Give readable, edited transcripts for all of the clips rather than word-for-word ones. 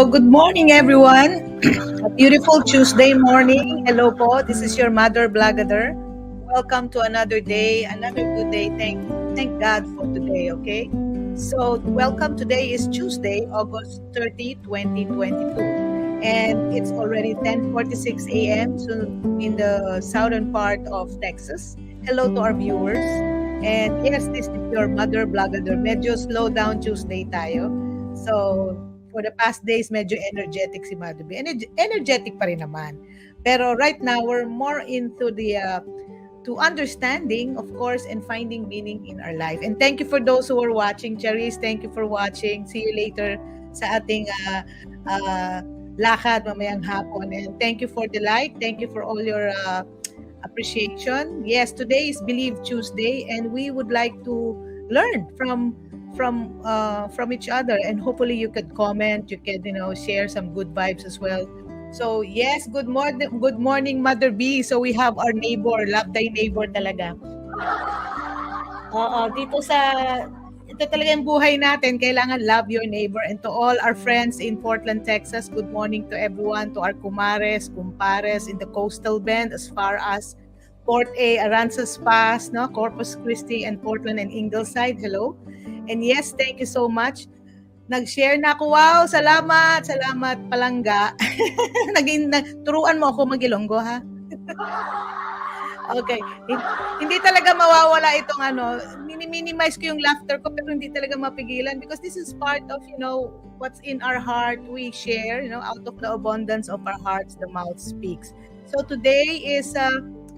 So, good morning, everyone. A beautiful Tuesday morning. Hello po. This is your Mother Blagader. Welcome to another day, another good day. Thank God for today, okay? So, welcome. Today is Tuesday, August 30, 2022. And it's already 10:46 a.m. So in the southern part of Texas. Hello to our viewers. And yes, this is your Mother Blagader. Medyo slow down Tuesday tayo. So, for the past days, medyo energetic si Mother B. Energetic pa rin naman. Pero right now, we're more into the to understanding, of course, and finding meaning in our life. And thank you for those who are watching. Cherise, thank you for watching. See you later sa ating lakad mamayang hapon. And thank you for the like. Thank you for all your appreciation. Yes, today is Believe Tuesday, and we would like to learn from each other, and hopefully you could comment, you could share some good vibes as well. So yes, good morning Mother B. So we have our neighbor, love thy neighbor talaga. Ito talaga yung buhay natin, kailangan love your neighbor. And to all our friends in Portland, Texas, good morning to everyone, to our kumares, kumpares in the coastal bend as far as Port A, Aransas Pass, Corpus Christi, and Portland and Ingleside. Hello. And yes, thank you so much. Nag-share na ako. Wow, salamat palangga. Turuan mo ako mag-Ilonggo, ha? Okay. Hindi talaga mawawala itong minimize ko yung laughter ko, pero hindi talaga mapigilan because this is part of, what's in our heart. We share, out of the abundance of our hearts, the mouth speaks. So today is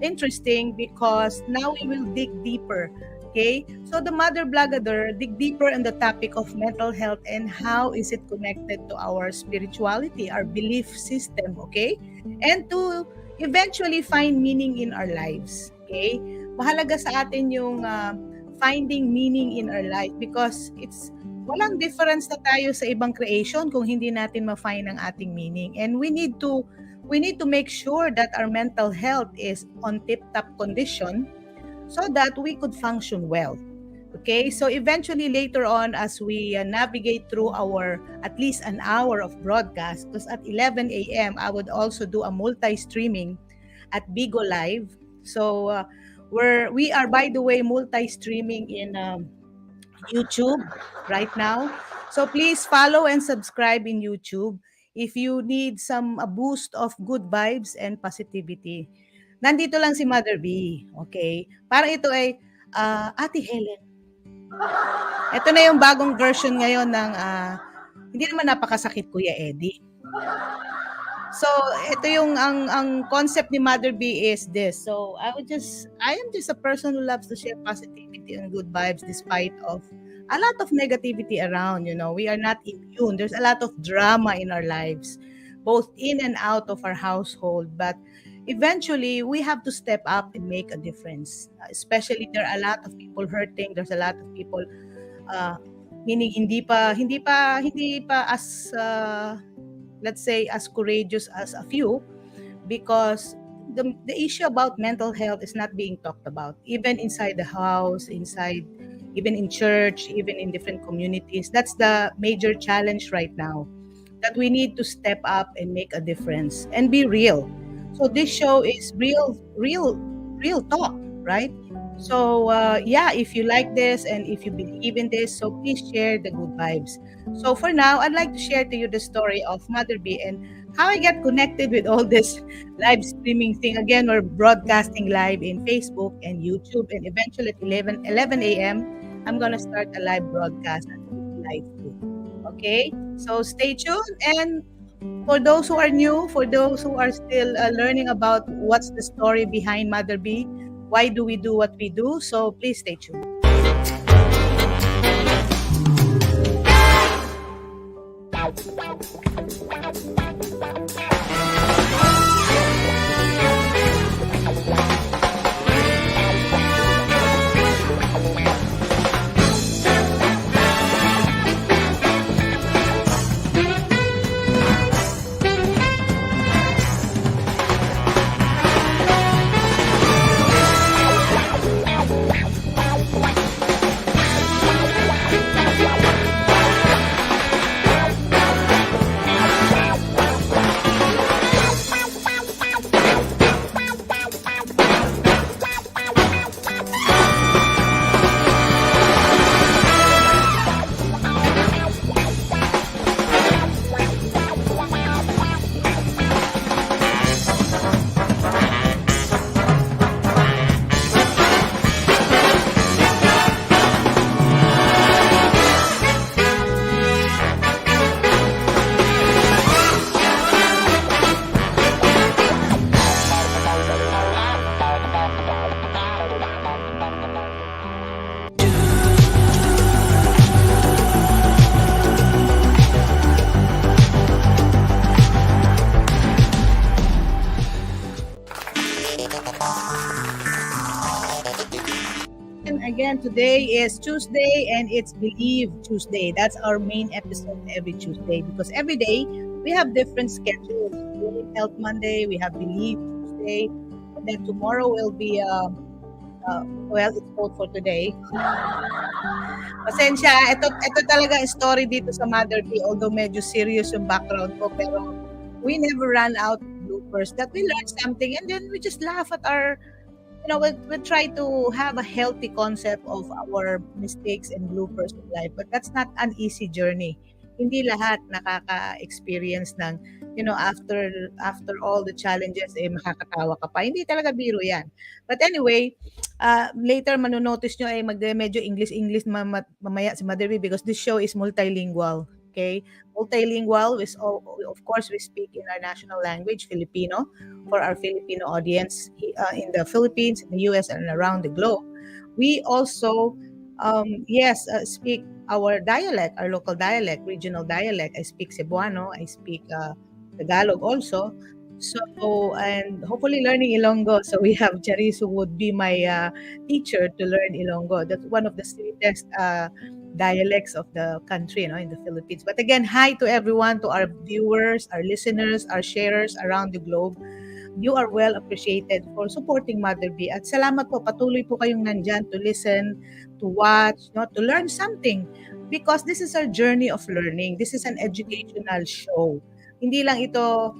interesting because now we will dig deeper. Okay, so the Mother Blagader dig deeper on the topic of mental health and how is it connected to our spirituality, our belief system, okay? And to eventually find meaning in our lives, okay? Mahalaga sa atin yung finding meaning in our life because walang difference na tayo sa ibang creation kung hindi natin ma-find ang ating meaning. And we need to make sure that our mental health is on tip-top condition so that we could function well. Okay, so eventually later on as we navigate through our at least an hour of broadcast, because at 11 a.m. I would also do a multi-streaming at Bigo Live. So we are, by the way, multi-streaming in YouTube right now. So please follow and subscribe in YouTube if you need a boost of good vibes and positivity. Nandito lang si Mother B, okay? Parang ito ay Ate Helen. Ito na yung bagong version ngayon ng hindi naman napakasakit, Kuya Eddie. So, ito yung ang concept ni Mother B is this. So, I am just a person who loves to share positivity and good vibes despite of a lot of negativity around, We are not immune. There's a lot of drama in our lives, both in and out of our household, but eventually we have to step up and make a difference. Especially there are a lot of people hurting. There's a lot of people meaning hindi pa as let's say as courageous as a few, because the issue about mental health is not being talked about even inside the house, even in church, even in different communities. That's the major challenge right now, that we need to step up and make a difference and be real. So this show is real talk, right? So if you like this and if you believe in this, so please share the good vibes. So for now, I'd like to share to you the story of Mother B and how I get connected with all this live streaming thing. Again, we're broadcasting live in Facebook and YouTube, and eventually at 11 a.m. I'm gonna start a live broadcast at live too. Okay, so stay tuned. And for those who are new, for those who are still learning about what's the story behind Mother B, why do we do what we do, so please stay tuned. And again, today is Tuesday and it's Believe Tuesday. That's our main episode every Tuesday because every day we have different schedules. Healing Health Monday, we have Believe Tuesday, and then tomorrow will be, well, it's called for today. Pasensya, ito talaga ang story dito sa Mother Tea, although medyo serious yung background ko, pero we never run out of bloopers that we learn something and then we just laugh at our, we try to have a healthy concept of our mistakes and bloopers in life, but that's not an easy journey. Hindi lahat nakaka-experience ng, after all the challenges, makakatawa ka pa. Hindi talaga biro yan. But anyway, later manonotice nyo ay medyo English mamaya si Mother B because this show is multilingual. Okay? Multilingual is, of course, we speak in our national language, Filipino, for our Filipino audience in the Philippines, in the US, and around the globe. We also, speak our dialect, our local dialect, regional dialect. I speak Cebuano, I speak Tagalog also. So, and hopefully learning Ilonggo. So we have Charis who would be my teacher to learn Ilonggo. That's one of the sweetest dialects of the country, in the Philippines. But again, hi to everyone, to our viewers, our listeners, our sharers around the globe. You are well appreciated for supporting Mother B. At salamat po, patuloy po kayong nandyan to listen, to watch, to learn something. Because this is our journey of learning. This is an educational show. Hindi lang ito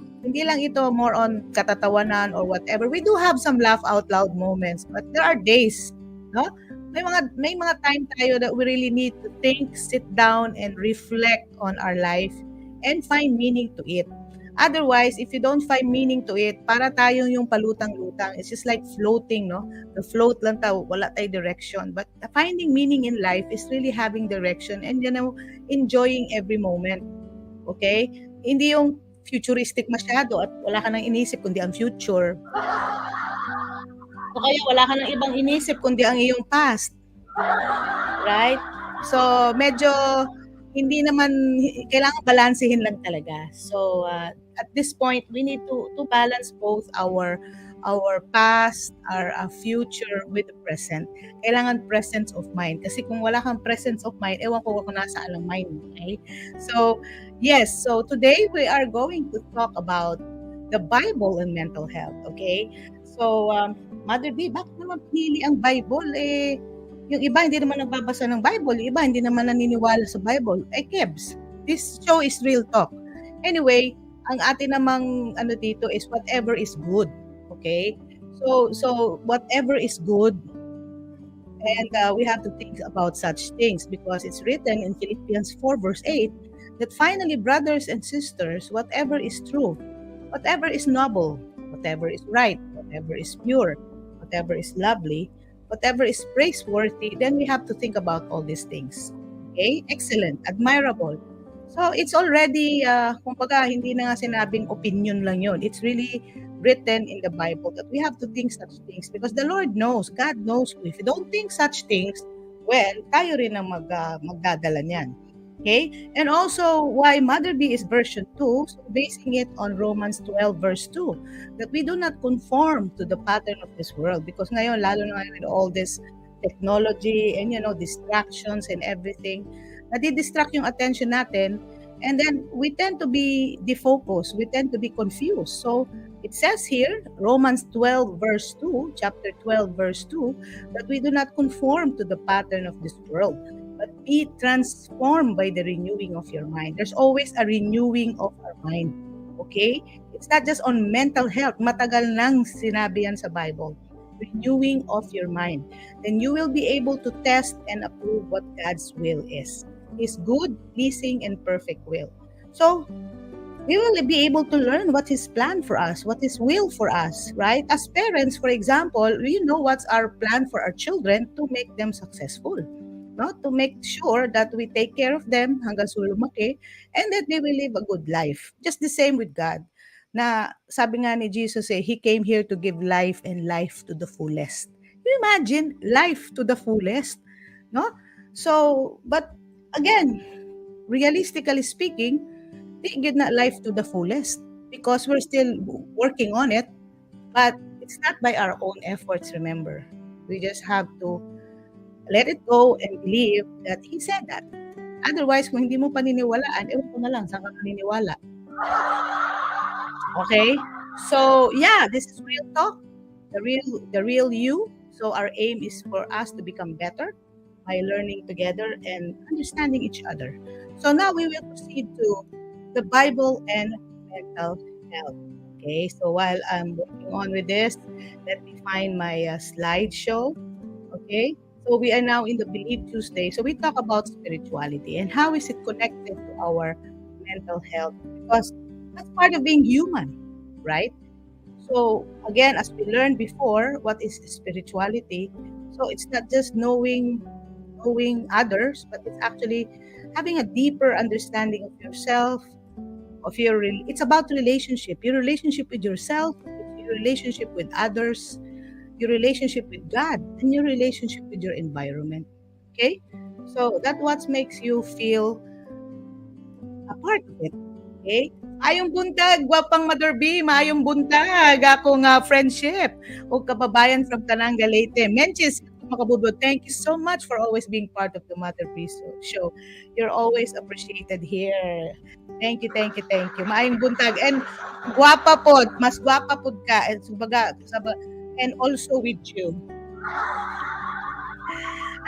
more on katatawanan or whatever. We do have some laugh out loud moments, but there are days, no? May mga time tayo that we really need to think, sit down and reflect on our life and find meaning to it. Otherwise, if you don't find meaning to it, para tayong yung palutang-lutang. It's just like floating, no? The float lang tayo, wala tayong direction. But finding meaning in life is really having direction and enjoying every moment. Okay? Hindi yung futuristic masyado at wala ka nang inisip kundi ang future. O kaya wala ka nang ibang inisip kundi ang iyong past. Right? So, medyo hindi naman, kailangan balansehin lang talaga. So, at this point, we need to balance both our past, our future with the present. Kailangan presence of mind. Kasi kung wala kang presence of mind, ewan ko kung nasaan ang mind. Okay? So, yes. So, today we are going to talk about the Bible and mental health. Okay? So, Mother B, bakit naman pinili ang Bible? Yung iba hindi naman nagbabasa ng Bible, yung iba hindi naman naniniwala sa Bible. Kebs, this show is real talk. Anyway, ang atin namang dito is whatever is good. Okay? So whatever is good, and we have to think about such things because it's written in Philippians 4 verse 8 that finally, brothers and sisters, whatever is true, whatever is noble, whatever is right, whatever is pure, whatever is lovely, whatever is praiseworthy, then we have to think about all these things. Okay? Excellent. Admirable. So, it's already, kumbaga, hindi na nga sinabing opinion lang yun. It's really written in the Bible that we have to think such things because the Lord knows, God knows. If you don't think such things, well, tayo rin ang magdadala niyan. Okay? And also, why Mother B is version 2, so basing it on Romans 12 verse 2, that we do not conform to the pattern of this world. Because ngayon, lalo na with all this technology and, distractions and everything, nadidistract yung attention natin, and then we tend to be defocused, we tend to be confused. So, it says here, Romans 12 verse 2, chapter 12 verse 2, that we do not conform to the pattern of this world, but be transformed by the renewing of your mind. There's always a renewing of our mind. Okay? It's not just on mental health. Matagal nang sinabi yan sa Bible. Renewing of your mind. Then you will be able to test and approve what God's will is. His good, pleasing, and perfect will. So, we will be able to learn what His plan for us, what His will for us, right? As parents, for example, we know what's our plan for our children to make them successful. No? To make sure that we take care of them hanggang sa lumaki and that they will live a good life. Just the same with God. Na sabi nga ni Jesus, He came here to give life and life to the fullest. Can you imagine? Life to the fullest. No? So, but again, realistically speaking, di good na life to the fullest because we're still working on it. But It's not by our own efforts, remember. We just have to let it go and believe that He said that. Otherwise, kung hindi mo paniniwalaan, ewan ko na lang, saan ka maniniwala? Okay? So, yeah, this is real talk, the real you. So our aim is for us to become better by learning together and understanding each other. So now we will proceed to the Bible and mental health. Okay, so while I'm working on with this, let me find my slideshow. Okay, so we are now in the Believe Tuesday. So we talk about spirituality and how is it connected to our mental health, because that's part of being human, right? So again, as we learned before, what is spirituality? So it's not just knowing others, but it's actually having a deeper understanding of yourself, of it's about relationship, your relationship with yourself, your relationship with others, your relationship with God, and your relationship with your environment. Okay? So that's what makes you feel a part of it. Okay? Ayong buntag, gwapang Mother B, maayong buntag, akong friendship o kababayan from Tananga, Leyte. Menchis, makabudod, thank you so much for always being part of the Mother B show. You're always appreciated here. Thank you, thank you, thank you. Maayong buntag. And gwapa pod, mas gwapa pod ka. And, and also with you.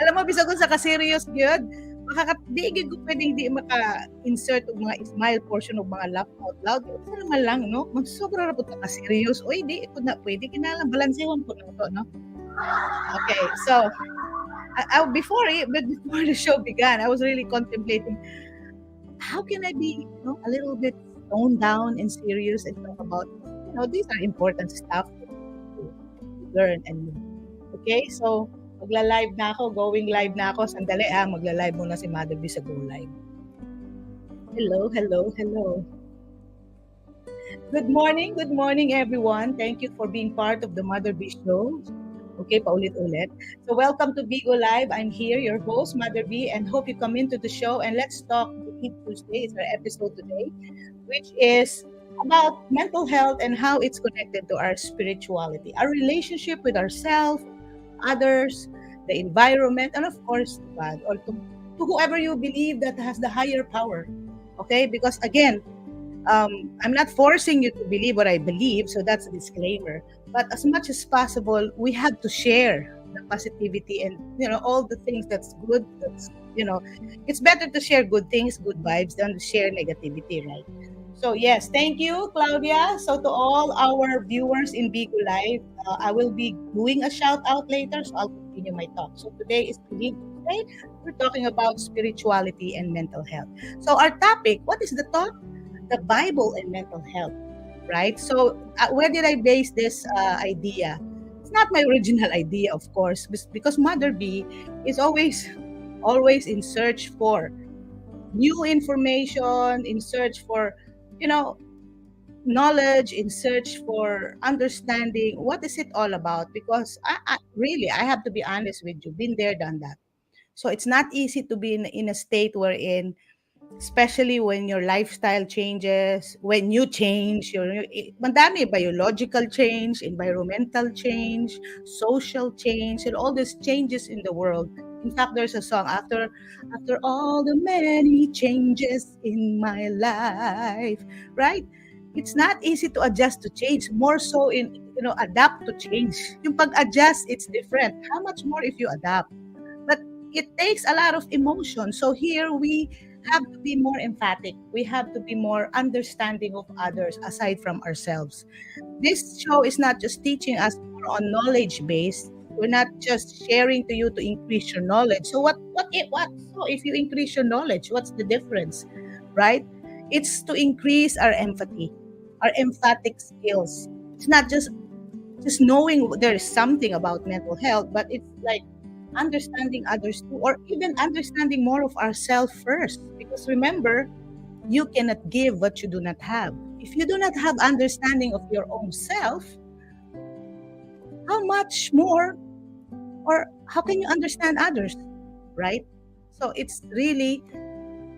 Alam mo, bisa ko sa ka-serious yun, di gid ko pwedeng di maka-insert og mga smile portion og mga laugh out loud. Isa naman lang, no? Magsobra ra pud ka serious. Oy, di ito na pwede kinalang balansehon ko na to, no? Okay, so before the show began, I was really contemplating how can I be, a little bit toned down and serious and talk about, these are important stuff to learn and okay, so magla-live na ako, going live na ako. Sandali magla-live muna si Mother B sa Go Live. Hello, hello, hello. Good morning everyone. Thank you for being part of the Mother B show. Okay, paulit-ulit. So welcome to Bigo Live. I'm here, your host, Mother B, and hope you come into the show and let's talk Believe Tuesday. It's our episode today, which is about mental health and how it's connected to our spirituality, our relationship with ourselves, others, the environment, and of course, God, or to whoever you believe that has the higher power. Okay? Because again, I'm not forcing you to believe what I believe, so that's a disclaimer. But as much as possible, we have to share the positivity and all the things that's good. That's it's better to share good things, good vibes, than to share negativity, right? So yes, thank you, Claudia. So to all our viewers in Bigo Live, I will be doing a shout out later, so I'll continue my talk. So today is Believe Tuesday. We're talking about spirituality and mental health. So our topic, what is the talk? The Bible and mental health, right? So where did I base this idea? It's not my original idea, of course, because Mother B is always in search for new information, in search for knowledge, in search for understanding. What is it all about? Because I really, I have to be honest with you, been there, done that. So it's not easy to be in a state wherein, especially when your lifestyle changes, when you change, mandami, biological change, environmental change, social change, and all these changes in the world. In fact, there's a song, after all the many changes in my life, right? It's not easy to adjust to change, more so in adapt to change. Yung pag-adjust, it's different. How much more if you adapt? But it takes a lot of emotion. So here we have to be more emphatic. We have to be more understanding of others aside from ourselves. This show is not just teaching us more on knowledge based. We're not just sharing to you to increase your knowledge. So what? So if you increase your knowledge, what's the difference, right? It's to increase our empathy, our emphatic skills. It's not just knowing there is something about mental health, but it's like understanding others too, or even understanding more of ourselves first. Because remember, you cannot give what you do not have. If you do not have understanding of your own self, how much more, or how can you understand others, right? So it's really,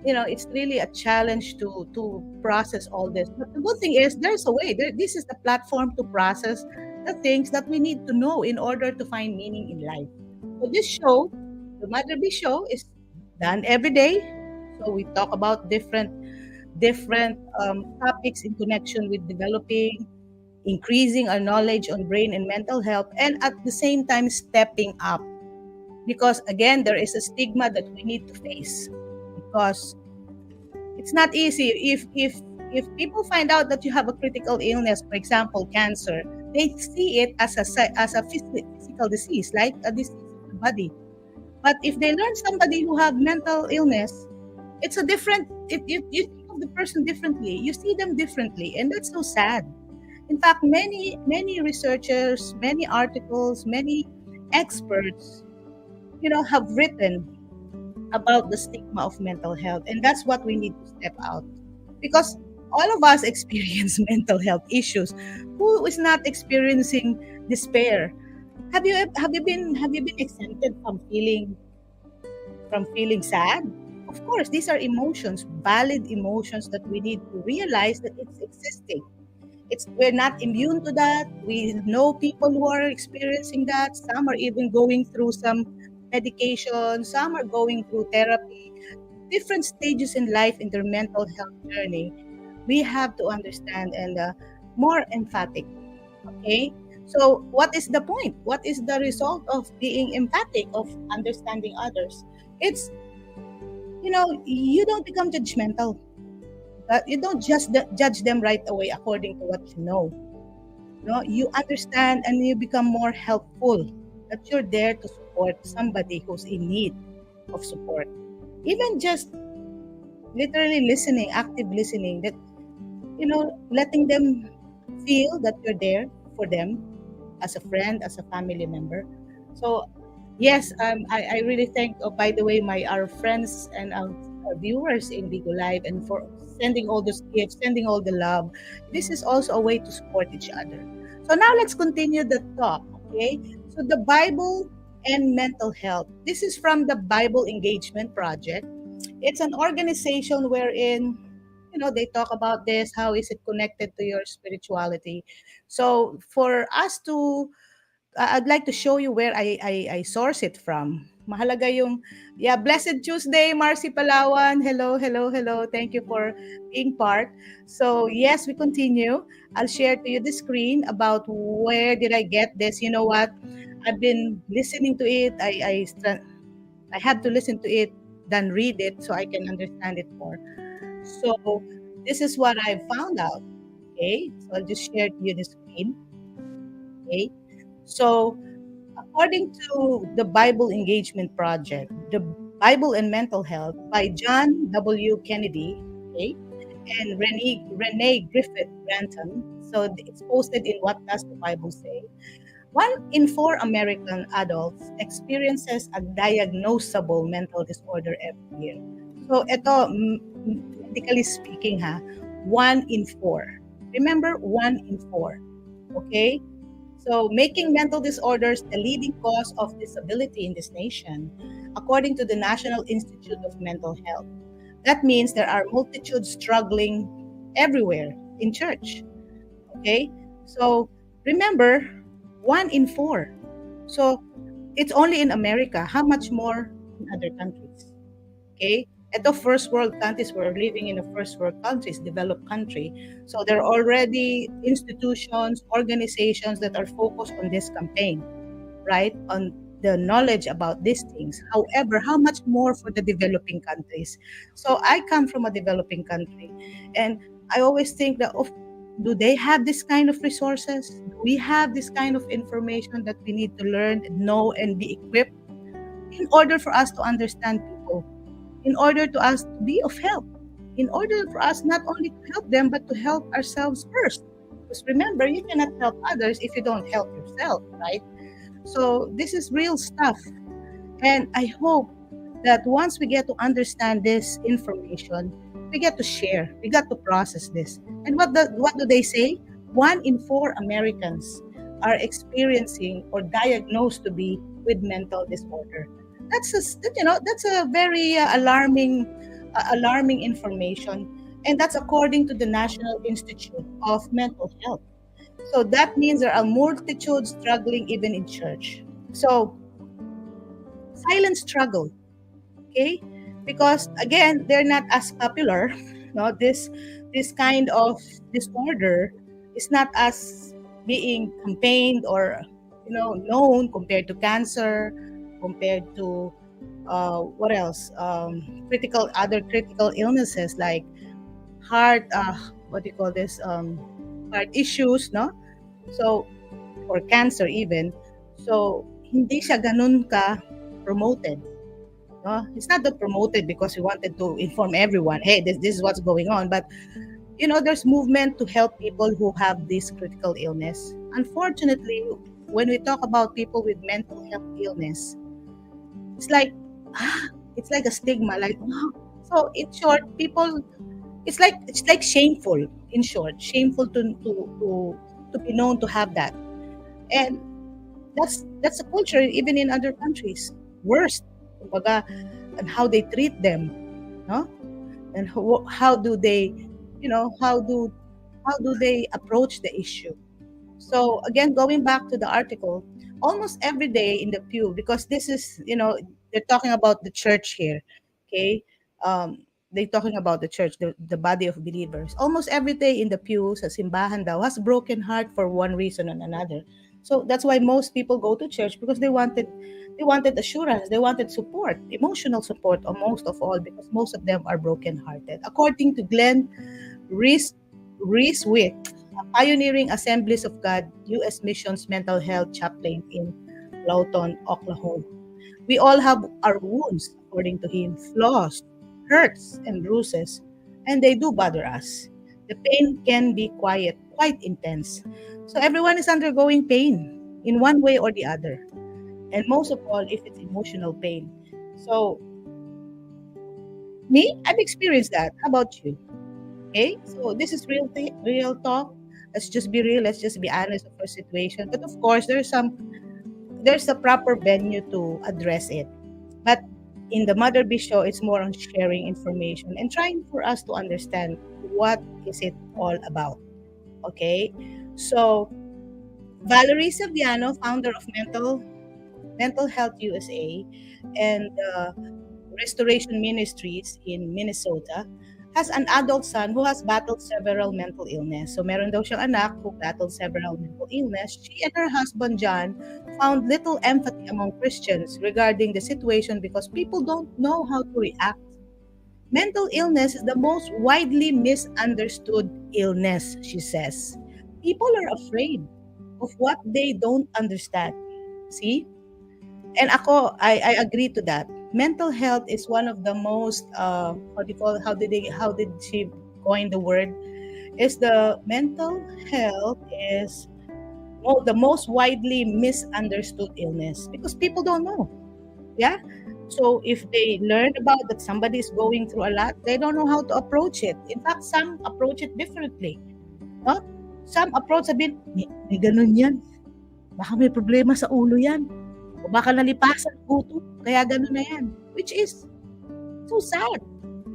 it's really a challenge to process all this. But the good thing is there's a way. This is the platform to process the things that we need to know in order to find meaning in life. So this show, the Mother B show, is done every day. So we talk about different topics in connection with developing, increasing our knowledge on brain and mental health, and at the same time stepping up. Because again, there is a stigma that we need to face. Because it's not easy if people find out that you have a critical illness, for example, cancer, they see it as a physical disease, like a disease of the body. But if they learn somebody who have mental illness, it's a different. You think of the person differently, you see them differently, and that's so sad. In fact, many researchers, many articles, many experts, have written about the stigma of mental health, and that's what we need to step out, because all of us experience mental health issues. Who is not experiencing despair? Have you been exempted from feeling sad? Of course, these are emotions, valid emotions that we need to realize that it's existing. We're not immune to that. We know people who are experiencing that. Some are even going through some medication. Some are going through therapy. Different stages in life in their mental health journey. We have to understand and more emphatic. Okay. So, what is the point? What is the result of being empathic, of understanding others? It's you don't become judgmental. But you don't just judge them right away according to what you know. No, you understand and you become more helpful. That you're there to support somebody who's in need of support. Even just literally listening, active listening, that letting them feel that you're there for them as a friend, as a family member. So yes, I really thank, by the way, our friends and our viewers in Bigo Live, and for sending all those gifts, sending all the love. This is also a way to support each other. So now let's continue the talk. Okay, so the Bible and mental health. This is from the Bible Engagement Project. It's an organization wherein they talk about this. How is it connected to your spirituality? So for us to I'd like to show you where I source it from. Mahalaga yung, yeah, Blessed Tuesday, Marcy Palawan. Hello, hello, hello. Thank you for being part. So, yes, we continue. I'll share to you the screen about where did I get this. You know what? I've been listening to it. I had to listen to it, then read it so I can understand it more. So, this is what I found out. Okay, so I'll just share to you the screen. Okay. So, according to the Bible Engagement Project, the Bible and Mental Health by John W. Kennedy, okay, and Renee Griffith Grantham. So it's posted in What Does the Bible Say? 1 in 4 American adults experiences a diagnosable mental disorder every year. So ito, medically speaking, 1 in 4. Remember, 1 in 4. Okay? So, making mental disorders the leading cause of disability in this nation, according to the National Institute of Mental Health. That means there are multitudes struggling everywhere in church. Okay? So, remember, 1 in 4. So, it's only in America. How much more in other countries? Okay? Ito, first world countries, we're living in a first world countries, developed country. So there are already institutions, organizations that are focused on this campaign, right? On the knowledge about these things. However, how much more for the developing countries? So I come from a developing country, and I always think that, do they have this kind of resources? Do we have this kind of information that we need to learn, know, and be equipped in order for us to understand people? In order to us to be of help, in order for us not only to help them, but to help ourselves first. Because remember, you cannot help others if you don't help yourself, right? So this is real stuff. And I hope that once we get to understand this information, we get to share, we got to process this. And what do they say? 1 in 4 Americans are experiencing or diagnosed to be with mental disorder. That's a very alarming information, and that's according to the National Institute of Mental Health. So that means there are multitudes struggling even in church. So silent struggle, okay? Because again, they're not as popular. No, this kind of disorder is not as being campaigned or known compared to cancer, compared to what else? Critical illnesses like heart. What do you call this? Heart issues, no? So or cancer even. So hindi siya ganun ka promoted. No? It's not that promoted because we wanted to inform everyone, hey, this is what's going on. But there's movement to help people who have this critical illness. Unfortunately, when we talk about people with mental health illness, it's like it's like a stigma. Like, wow. So in short, people, it's like shameful. In short, shameful to be known to have that, and that's a culture even in other countries. Worst, kumbaga, and how they treat them, no? And how do they, how do they approach the issue? So again, going back to the article, almost every day in the pew, because this is, they're talking about the church here, okay? They're talking about the church, the body of believers. Almost every day in the pew, sa simbahan daw, has broken heart for one reason or another. So that's why most people go to church because they wanted assurance, they wanted support, emotional support, or most of all, because most of them are broken-hearted. According to Glenn Reese Witt, a pioneering Assemblies of God U.S. Missions mental health chaplain in Lawton, Oklahoma. We all have our wounds, according to him, flaws, hurts, and bruises, and they do bother us. The pain can be quite intense. So everyone is undergoing pain in one way or the other, and most of all, if it's emotional pain. So me, I've experienced that. How about you? Okay, so this is real talk. Let's just be real. Let's just be honest of our situation. But of course, there's a proper venue to address it. But in the Mother B show, it's more on sharing information and trying for us to understand what is it all about. Okay, so Valerie Saviano, founder of Mental Health USA and Restoration Ministries in Minnesota, has an adult son who has battled several mental illness. So meron daw siyang anak who battled several mental illness. She and her husband John found little empathy among Christians regarding the situation because people don't know how to react. Mental illness is the most widely misunderstood illness, she says. People are afraid of what they don't understand. See? And I agree to that. Mental health is one of the most what do you call how did she coin the word? Is the mental health is the most widely misunderstood illness because people don't know. Yeah. So if they learn about that somebody is going through a lot, they don't know how to approach it. In fact, some approach it differently. No? Some approach sabihin, may ganun yan. Baka may problema sa ulo yan. O baka nalipasan puto, kaya gano'n na yan. Which is so sad.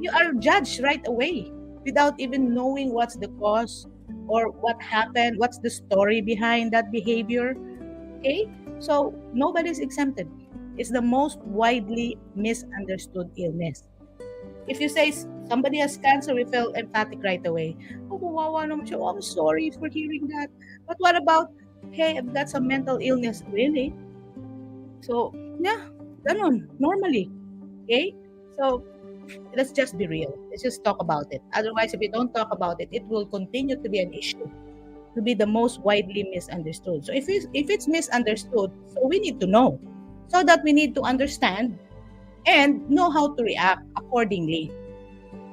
You are judged right away without even knowing what's the cause or what happened, what's the story behind that behavior. Okay? So, nobody's exempted. It's the most widely misunderstood illness. If you say somebody has cancer, we feel empathic right away. Oh, kawawa naman siya. Oh, I'm sorry for hearing that. But what about, hey, that's a mental illness. Really? So, yeah, ganun, normally. Okay? So, let's just be real. Let's just talk about it. Otherwise, if we don't talk about it, it will continue to be an issue, to be the most widely misunderstood. So, if it's misunderstood, so we need to know. So that we need to understand and know how to react accordingly.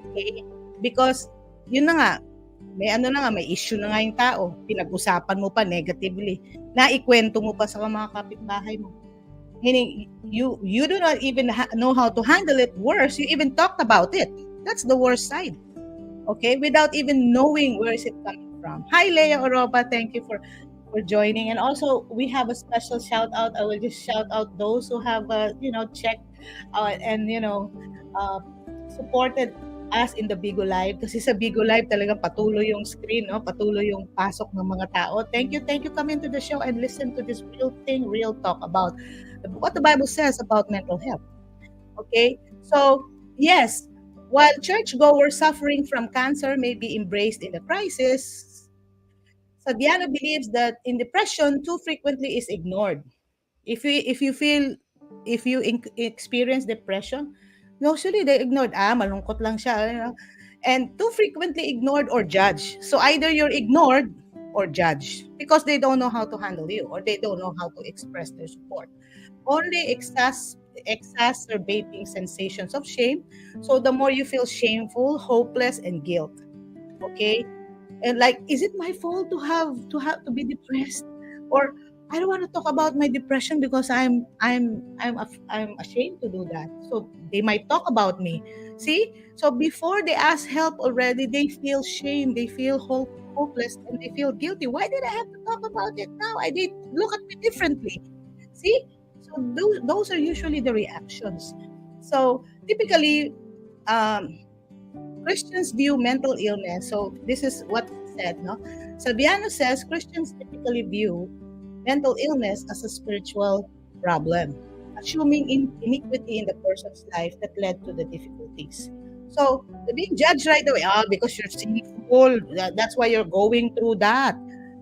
Okay? Because, yun na nga, may issue na nga yung tao. Pinag-usapan mo pa negatively. Naikwento mo pa sa mga kapitbahay mo. Meaning, you do not even know how to handle it. Worse, you even talked about it. That's the worst side. Okay? Without even knowing where is it coming from. Hi, Leia Oroba. Thank you for joining. And also, we have a special shout out. I will just shout out those who have, checked and, supported us in the Bigo Live. Kasi sa Bigo Live talagang patuloy yung screen, no? Patuloy yung pasok ng mga tao. Thank you come into the show and listen to this real thing, real talk about what the Bible says about mental health. Okay? So, yes, while churchgoers suffering from cancer may be embraced in the crisis, Sabiano believes that in depression, too frequently is ignored. If you experience depression, usually they ignored. Malungkot lang siya. You know? And too frequently ignored or judged. So either you're ignored or judged because they don't know how to handle you or they don't know how to express their support. Only exacerbating sensations of shame. So the more you feel shameful, hopeless, and guilt. Okay? And like, is it my fault to be depressed? Or I don't want to talk about my depression because I'm ashamed to do that. So they might talk about me. See? So before they ask help already, they feel shame, they feel hopeless, and they feel guilty. Why did I have to talk about it now? I did look at me differently. See? So those are usually the reactions. So typically, Christians view mental illness. So this is what it said, no? Salviano says Christians typically view mental illness as a spiritual problem, assuming iniquity in the person's life that led to the difficulties. So they're being judged right away. Because you're sinful, that's why you're going through that,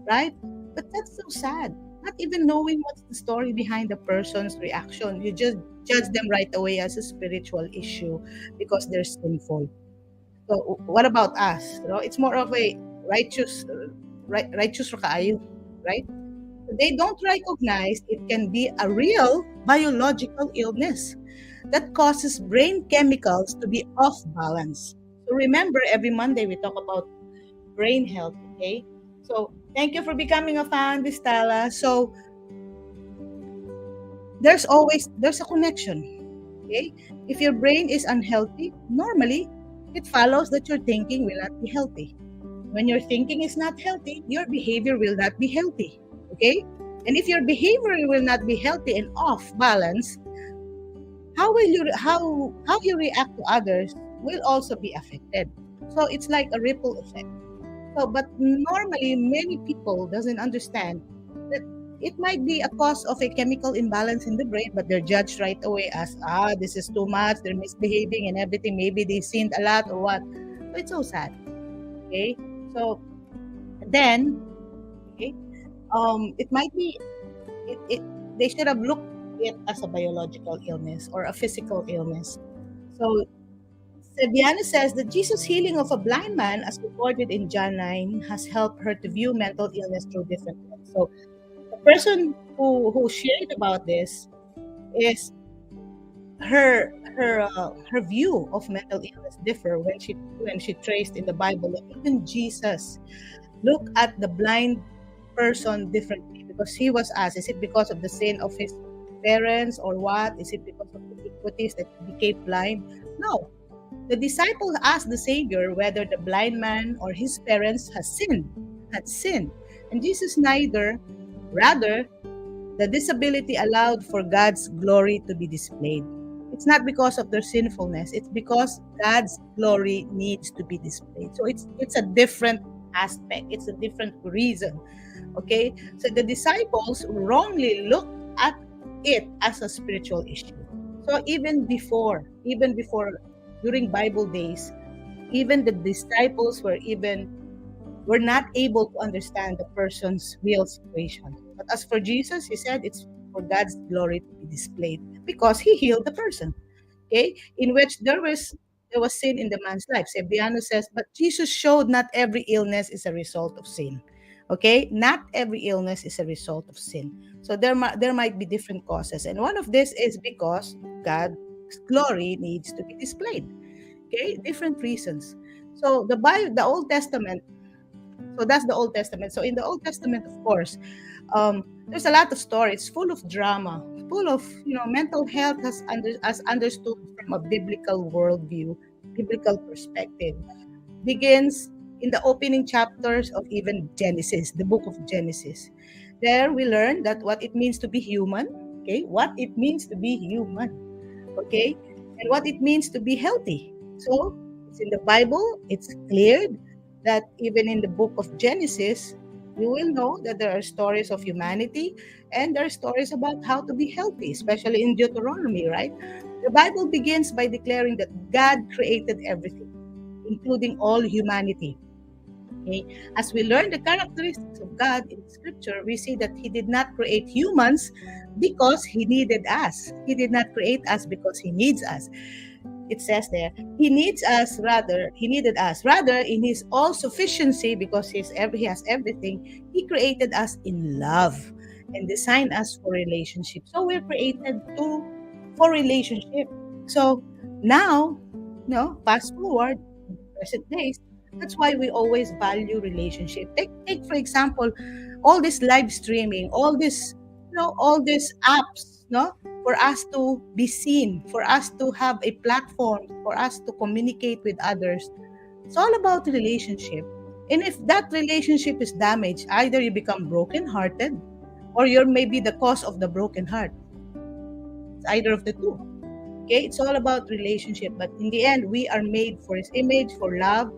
right? But that's so sad. Not even knowing what's the story behind the person's reaction, you just judge them right away as a spiritual issue because they're sinful. So what about us? You know, it's more of a righteous kaayo, right? They don't recognize it can be a real biological illness that causes brain chemicals to be off balance. So remember, every Monday we talk about brain health, okay? So thank you for becoming a fan, Vistala. So there's a connection, okay? If your brain is unhealthy, normally it follows that your thinking will not be healthy. When your thinking is not healthy, your behavior will not be healthy. Okay? And if your behavior will not be healthy and off balance, how you react to others will also be affected. So it's like a ripple effect. So but normally many people doesn't understand that it might be a cause of a chemical imbalance in the brain, but they're judged right away as this is too much, they're misbehaving and everything, maybe they sinned a lot or what. So it's so sad. Okay? So then it might be they should have looked it as a biological illness or a physical illness. So Sebiana says that Jesus' healing of a blind man, as recorded in John 9, has helped her to view mental illness through different ways. So the person who shared about this is her view of mental illness differ when she traced in the Bible that even Jesus looked at the blind person differently because he was asked, is it because of the sin of his parents or what? Is it because of the iniquities that he became blind? No. The disciples asked the Savior whether the blind man or his parents had sinned. And Jesus neither, rather, the disability allowed for God's glory to be displayed. It's not because of their sinfulness, it's because God's glory needs to be displayed. So it's a different aspect, it's a different reason. Okay? So the disciples wrongly looked at it as a spiritual issue. So even before during Bible days, even the disciples were not able to understand the person's real situation. But as for Jesus, he said it's for God's glory to be displayed because he healed the person. Okay? In which there was sin in the man's life. Sebiano says, but Jesus showed not every illness is a result of sin. Okay? Not every illness is a result of sin. So there might be different causes. And one of this is because God's glory needs to be displayed. Okay? Different reasons. So the Old Testament, so that's the Old Testament. So in the Old Testament, of course, there's a lot of stories, full of drama, full of mental health as understood from a biblical worldview, biblical perspective. Begins in the opening chapters of even Genesis, the book of Genesis. There we learn that what it means to be human, okay? What it means to be human, okay? And what it means to be healthy. So It's in the Bible. It's clear that even in the book of Genesis, you will know that there are stories of humanity and there are stories about how to be healthy, especially in Deuteronomy, right? The Bible begins by declaring that God created everything, including all humanity. Okay? As we learn the characteristics of God in Scripture, we see that He did not create humans because He needed us. He did not create us because He needs us. It says there, He needs us rather, He needed us. Rather, in His all sufficiency, because He has everything, He created us in love and designed us for relationship. So we're created for relationship. So now, fast forward, present days, that's why we always value relationship. Take for example, all this live streaming, all these apps, for us to be seen, for us to have a platform, for us to communicate with others. It's all about relationship. And if that relationship is damaged, either you become broken-hearted or you're maybe the cause of the broken heart. It's either of the two. Okay, it's all about relationship. But in the end, we are made for His image, for love,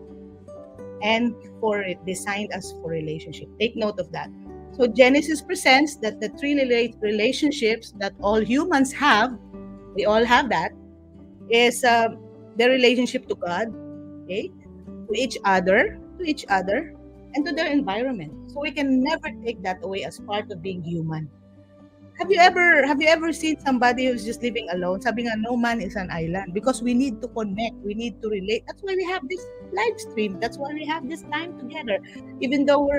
and for it designed us for relationship. Take note of that. So Genesis presents that the three relationships that all humans have, we all have that, is the relationship to God, okay, to each other, and to their environment. So we can never take that away as part of being human. Have you ever seen somebody who's just living alone? Sabi nga, no man is an island, because we need to connect, we need to relate. That's why we have this live stream. That's why we have this time together. Even though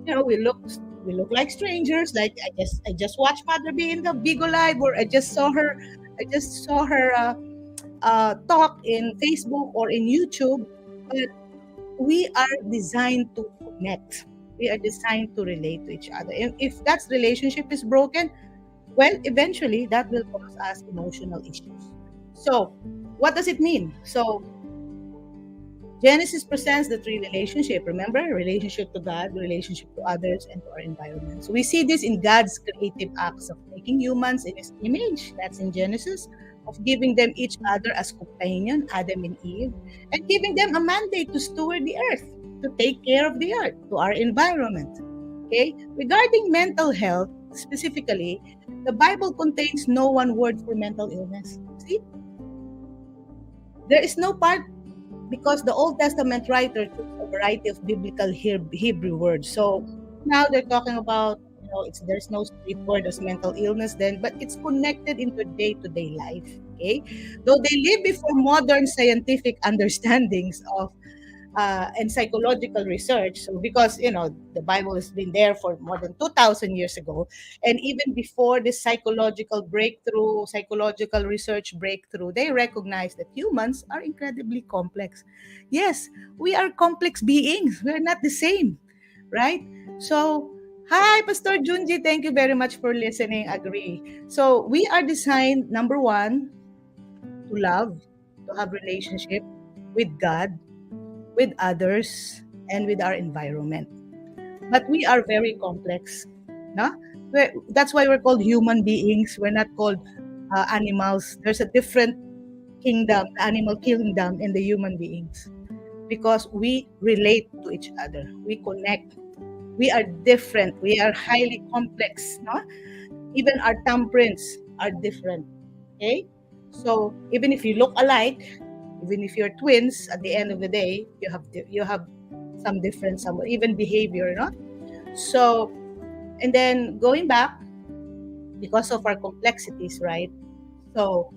we look like strangers. Like I just watched Mother be in the Bigo Live, or I just saw her talk in Facebook or in YouTube. But we are designed to connect. We are designed to relate to each other. And if that relationship is broken, well, eventually that will cause us emotional issues. So, what does it mean? So, Genesis presents the three relationships. Remember, relationship to God, relationship to others, and to our environment. So we see this in God's creative acts of making humans in His image. That's in Genesis. Of giving them each other as companion, Adam and Eve, and giving them a mandate to steward the earth, to take care of the earth, to our environment. Okay? Regarding mental health, specifically, the Bible contains no one word for mental illness. See? There is no part, because the Old Testament writer took a variety of biblical Hebrew words. So now they're talking about, there's no street word as mental illness then, but it's connected into day-to-day life. Okay? Though they live before modern scientific understandings of and psychological research. So because the Bible has been there for more than 2,000 years ago, and even before this psychological research breakthrough, they recognize that humans are incredibly complex. Yes, we are complex beings. We're not the same, right? So, hi, Pastor Junji. Thank you very much for listening. Agree. So we are designed, number one, to love, to have relationship with God, with others, and with our environment. But we are very complex. No? That's why we're called human beings. We're not called animals. There's a different kingdom, the animal kingdom, and the human beings. Because we relate to each other. We connect. We are different. We are highly complex. No? Even our thumbprints are different. Okay? So even if you look alike, even if you're twins, at the end of the day, you have some difference, some even behavior, no? So, and then going back, because of our complexities, right? So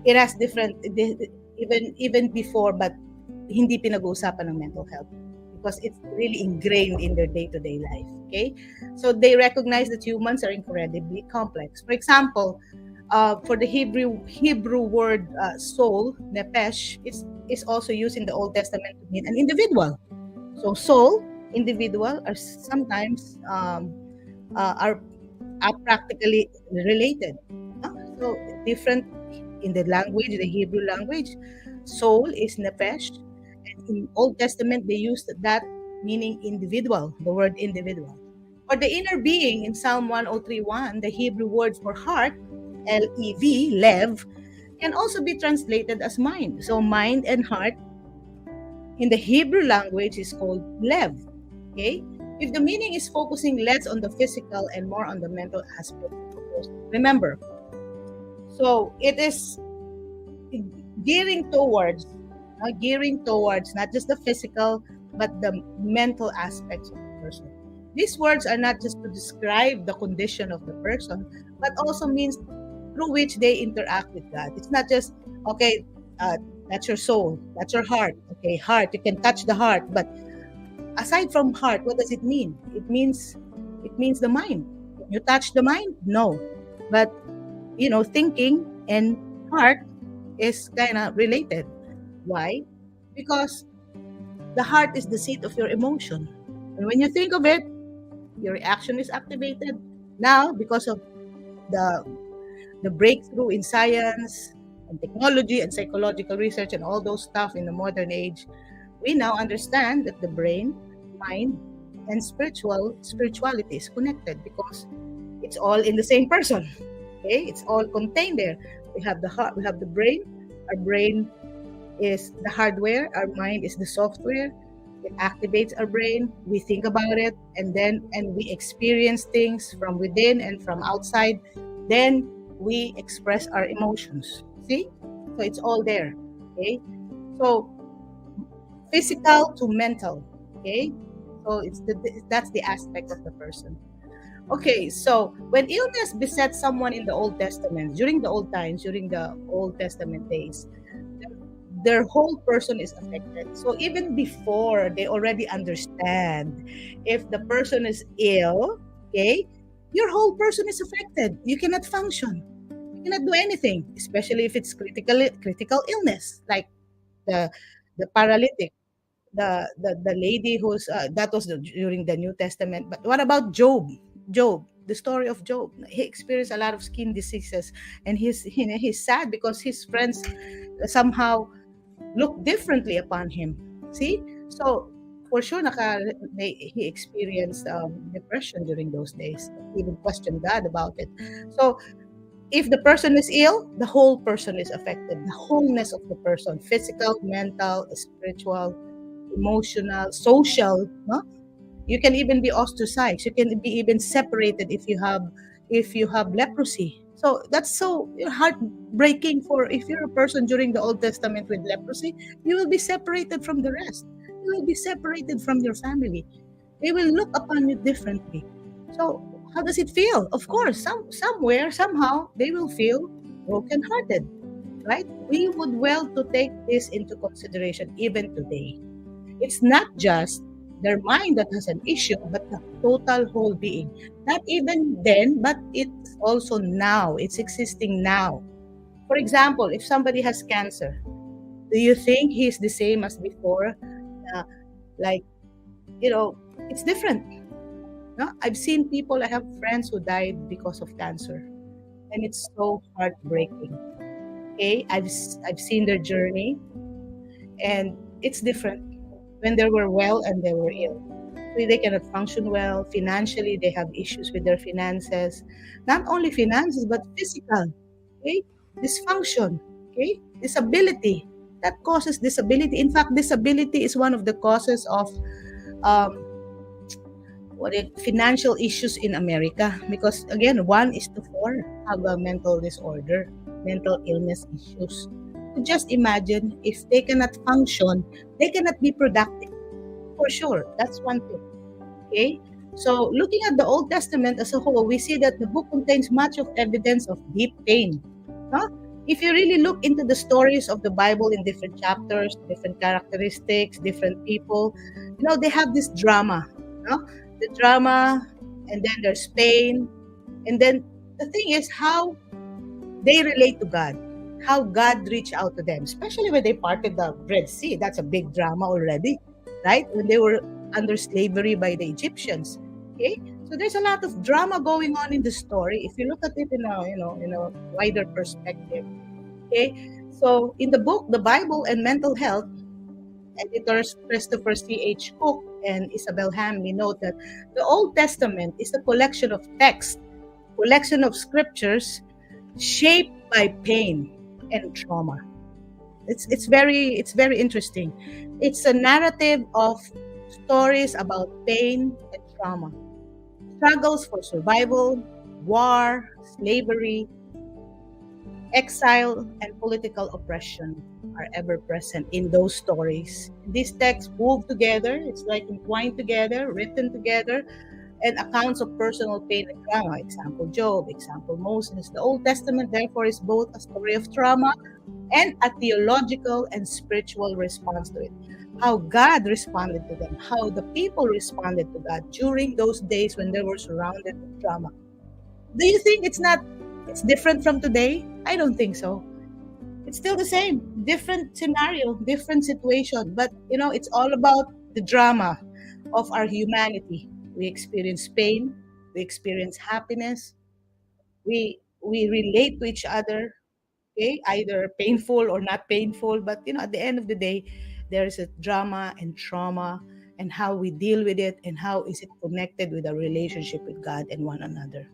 it has different, even before, but hindi pinag-uusapan ng mental health because it's really ingrained in their day-to-day life. Okay, so they recognize that humans are incredibly complex. For example, for the Hebrew word soul, nephesh, is also used in the Old Testament to mean an individual. So soul, individual, are sometimes are practically related. So different in the language, the Hebrew language, soul is nephesh, and in Old Testament they used that meaning individual, the word individual. For the inner being in Psalm 103:1, the Hebrew word for heart, L-E-V, lev, can also be translated as mind. So mind and heart in the Hebrew language is called lev. Okay? If the meaning is focusing less on the physical and more on the mental aspect of the person. Remember, so it is gearing towards not just the physical but the mental aspects of the person. These words are not just to describe the condition of the person, but also means through which they interact with God. It's not just okay, that's your soul, that's your heart. Okay, heart, you can touch the heart, but aside from heart, what does it mean? It means the mind. You touch the mind? No, but thinking and heart is kind of related. Why? Because the heart is the seat of your emotion. And when you think of it, your reaction is activated. Now, because of the breakthrough in science and technology and psychological research and all those stuff in the modern age, we now understand that the brain, mind, and spirituality is connected because it's all in the same person. Okay, it's all contained there. We have the heart, we have the brain. Our brain is the hardware, our mind is the software. It activates our brain, we think about it, and we experience things from within and from outside. Then we express our emotions. See? So it's all there. Okay? So physical to mental. Okay? So that's the aspect of the person. Okay, so when illness beset someone in the Old Testament, during the old times, during the Old Testament days, their whole person is affected. So even before they already understand if the person is ill, okay, your whole person is affected. You cannot function. You cannot do anything, especially if it's critical illness, like the paralytic, the lady who's that was during the New Testament. But what about Job? The story of Job. He experienced a lot of skin diseases, and he's sad because his friends somehow look differently upon him. See, so for sure, he experienced depression during those days. He even questioned God about it. So if the person is ill, the whole person is affected. The wholeness of the person: physical, mental, spiritual, emotional, social. No? You can even be ostracized. You can be even separated if you have leprosy. So that's so heartbreaking for if you're a person during the Old Testament with leprosy, you will be separated from the rest. You will be separated from your family. They will look upon you differently. So how does it feel? Of course, somewhere, somehow, they will feel brokenhearted, right? We would well to take this into consideration even today. It's not just their mind that has an issue, but the total whole being. Not even then, but it's also now. It's existing now. For example, if somebody has cancer, do you think he's the same as before? Uh, like, it's different. No? I've seen people, I have friends who died because of cancer, and it's so heartbreaking. Okay, I've seen their journey, and it's different when they were well and they were ill. So they cannot function well financially. They have issues with their finances, not only finances but physical. Okay, dysfunction. Okay, disability that causes disability. In fact, disability is one of the causes of um, financial issues in America, because again, 1:4 have a mental disorder, mental illness issues. So just imagine if they cannot function, they cannot be productive. For sure, that's one thing. Okay, so looking at the Old Testament as a whole, we see that the book contains much of evidence of deep pain. Huh? If you really look into the stories of the Bible in different chapters, different characteristics, different people, they have this drama. The drama, and then there's pain, and then the thing is how they relate to God, how God reached out to them, especially when they parted the Red Sea. That's a big drama already, right? When they were under slavery by the Egyptians. Okay, so there's a lot of drama going on in the story if you look at it in a wider perspective. Okay, so in the book, The Bible and Mental Health, editors Christopher C.H. Cook and Isabel Hamley note that the Old Testament is a collection of texts, collection of scriptures shaped by pain and trauma. It's very interesting. It's a narrative of stories about pain and trauma, struggles for survival, war, slavery, exile, and political oppression are ever present in those stories. These texts wove together, it's like entwined together, written together, and accounts of personal pain and trauma. Example Job, example Moses. The Old Testament, therefore, is both a story of trauma and a theological and spiritual response to it. How God responded to them, how the people responded to God during those days when they were surrounded with trauma. Do you think it's different from today? I don't think so. It's still the same, different scenario, different situation, but it's all about the drama of our humanity. We experience pain, we experience happiness, we relate to each other, okay, either painful or not painful, but at the end of the day, there is a drama and trauma, and how we deal with it, and how is it connected with our relationship with God and one another.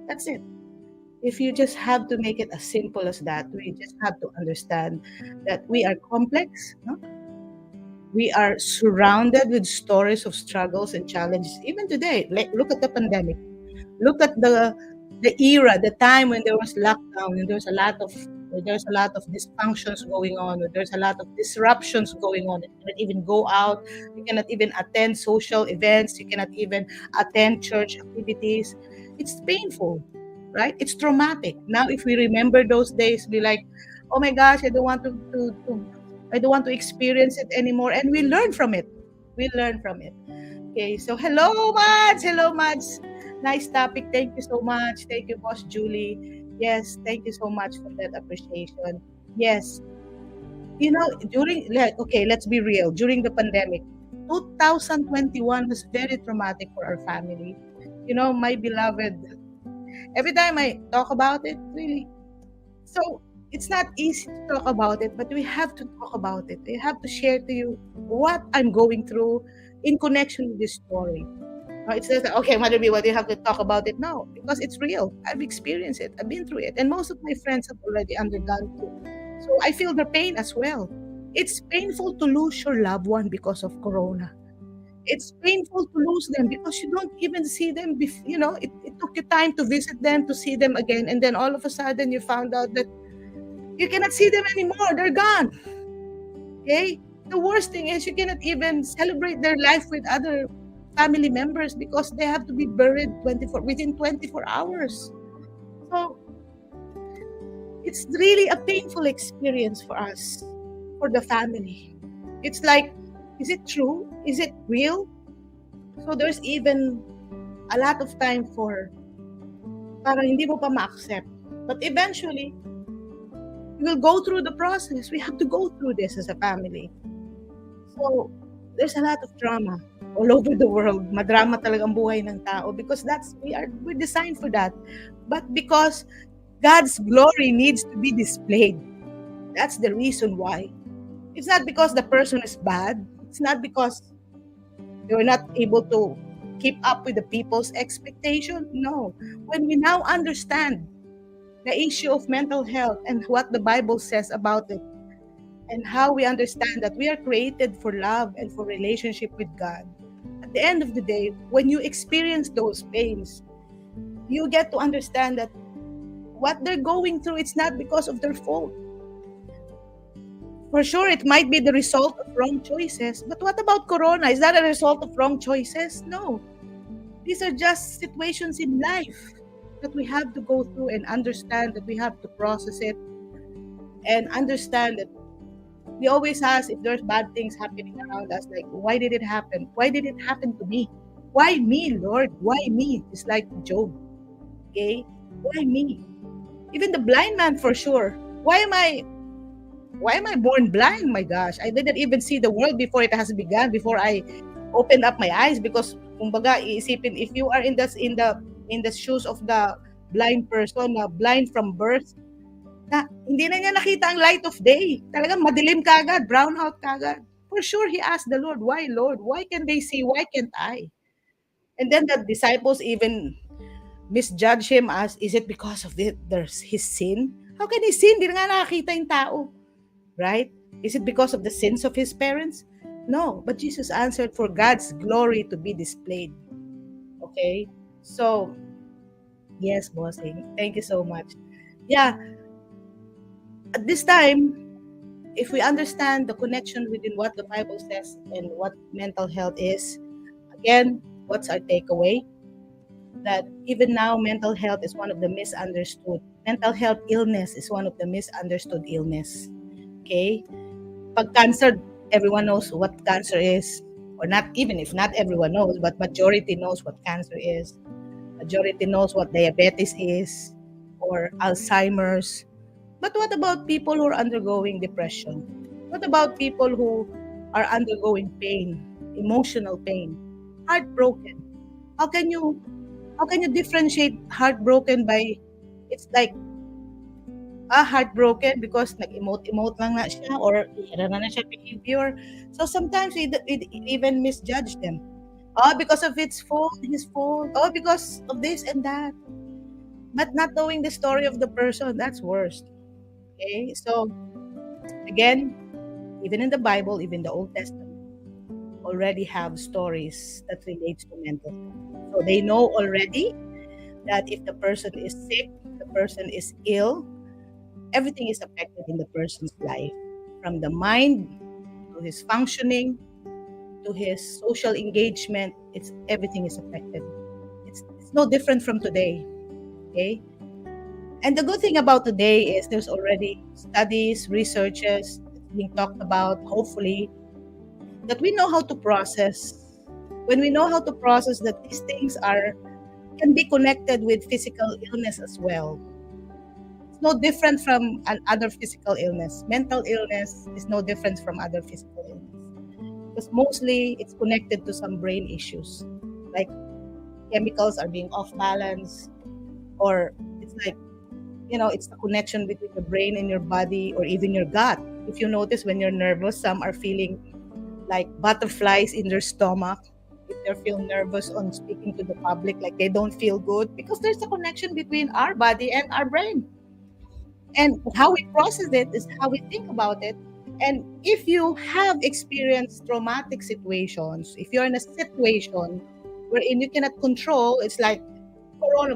That's it. If you just have to make it as simple as that, we just have to understand that we are complex, no? We are surrounded with stories of struggles and challenges even today. Like, look at the pandemic. Look at the era, the time when there was lockdown, and there's a lot of dysfunctions going on, or there's a lot of disruptions going on. You cannot even go out, you cannot even attend social events, you cannot even attend church activities. It's painful, right? It's traumatic. Now, if we remember those days, we like, oh my gosh, I don't want to experience it anymore, and we learn from it. We learn from it. Okay, so hello, Mads. Hello, Mads. Nice topic. Thank you so much. Thank you, Boss Julie. Yes, thank you so much for that appreciation. Yes, okay, let's be real. During the pandemic, 2021 was very traumatic for our family. My beloved, every time I talk about it, really, so it's not easy to talk about it, but we have to talk about it. I have to share to you what I'm going through in connection with this story. It's just, okay, Mother B, what do you have to talk about it now? Because it's real. I've experienced it. I've been through it. And most of my friends have already undergone it. So I feel their pain as well. It's painful to lose your loved one because of Corona. It's painful to lose them because you don't even see them. It took you time to visit them, to see them again. And then all of a sudden you found out that you cannot see them anymore. They're gone. Okay? The worst thing is you cannot even celebrate their life with other family members because they have to be buried within 24 hours. So it's really a painful experience for us, for the family. It's like, is it true? Is it real? So there's even a lot of time for para hindi mo pa ma-accept. But eventually, we will go through the process. We have to go through this as a family. So there's a lot of drama all over the world. Madrama talaga ang buhay ng tao because we're designed for that. But because God's glory needs to be displayed. That's the reason why. It's not because the person is bad. It's not because they were not able to keep up with the people's expectation. No. When we now understand the issue of mental health and what the Bible says about it, and how we understand that we are created for love and for relationship with God, at the end of the day, when you experience those pains, you get to understand that what they're going through, it's not because of their fault. For sure, it might be the result of wrong choices. But what about Corona? Is that a result of wrong choices? No. These are just situations in life that we have to go through and understand, that we have to process it and understand that we always ask if there's bad things happening around us, like, why did it happen? Why did it happen to me? Why me, Lord? Why me? It's like Job. Okay? Why me? Even the blind man, for sure. Why am I born blind? My gosh, I didn't even see the world before it has begun, before I opened up my eyes. Because kumbaga, iisipin, if you are in the shoes of the blind person, blind from birth, na hindi na niya nakita ang light of day. Talagang madilim kagad, brown out kagad. For sure, he asked the Lord, why, Lord? Why can they see? Why can't I? And then the disciples even misjudge him as, is it because of his sin? How can he sin? Hindi nga nakakita yung tao. Right? Is it because of the sins of his parents? No, but Jesus answered, for God's glory to be displayed. Okay? So, yes, bossing. Thank you so much. Yeah, at this time, if we understand the connection within what the Bible says and what mental health is, again, what's our takeaway? That even now, mental health is one of the misunderstood. Mental health illness is one of the misunderstood illness. Okay? Pag cancer, everyone knows what cancer is. Or not, even if not everyone knows, but majority knows what cancer is. Majority knows what diabetes is or Alzheimer's. But what about people who are undergoing depression? What about people who are undergoing pain, emotional pain, heartbroken? How can you differentiate heartbroken by it's like heartbroken because nag-emote lang na siya or era na siya behavior. So sometimes we even misjudge them. Oh, because of his fault. Oh, because of this and that. But not knowing the story of the person, that's worse. Okay? So, again, even in the Bible, even the Old Testament, already have stories that relates to mental health. So they know already that if the person is sick, the person is ill, everything is affected in the person's life. From the mind to his functioning, to his social engagement, everything is affected. It's no different from today. Okay? And the good thing about today is there's already studies, researches being talked about, hopefully, that we know how to process. When we know how to process that these things can be connected with physical illness as well. It's no different from other physical illness. Mental illness is no different from other physical illness. Because mostly it's connected to some brain issues. Like chemicals are being off balance, or it's like, it's the connection between the brain and your body or even your gut. If you notice when you're nervous, some are feeling like butterflies in their stomach. If they feel nervous on speaking to the public, like they don't feel good, because there's a connection between our body and our brain. And how we process it is how we think about it. And if you have experienced traumatic situations, if you're in a situation wherein you cannot control, it's like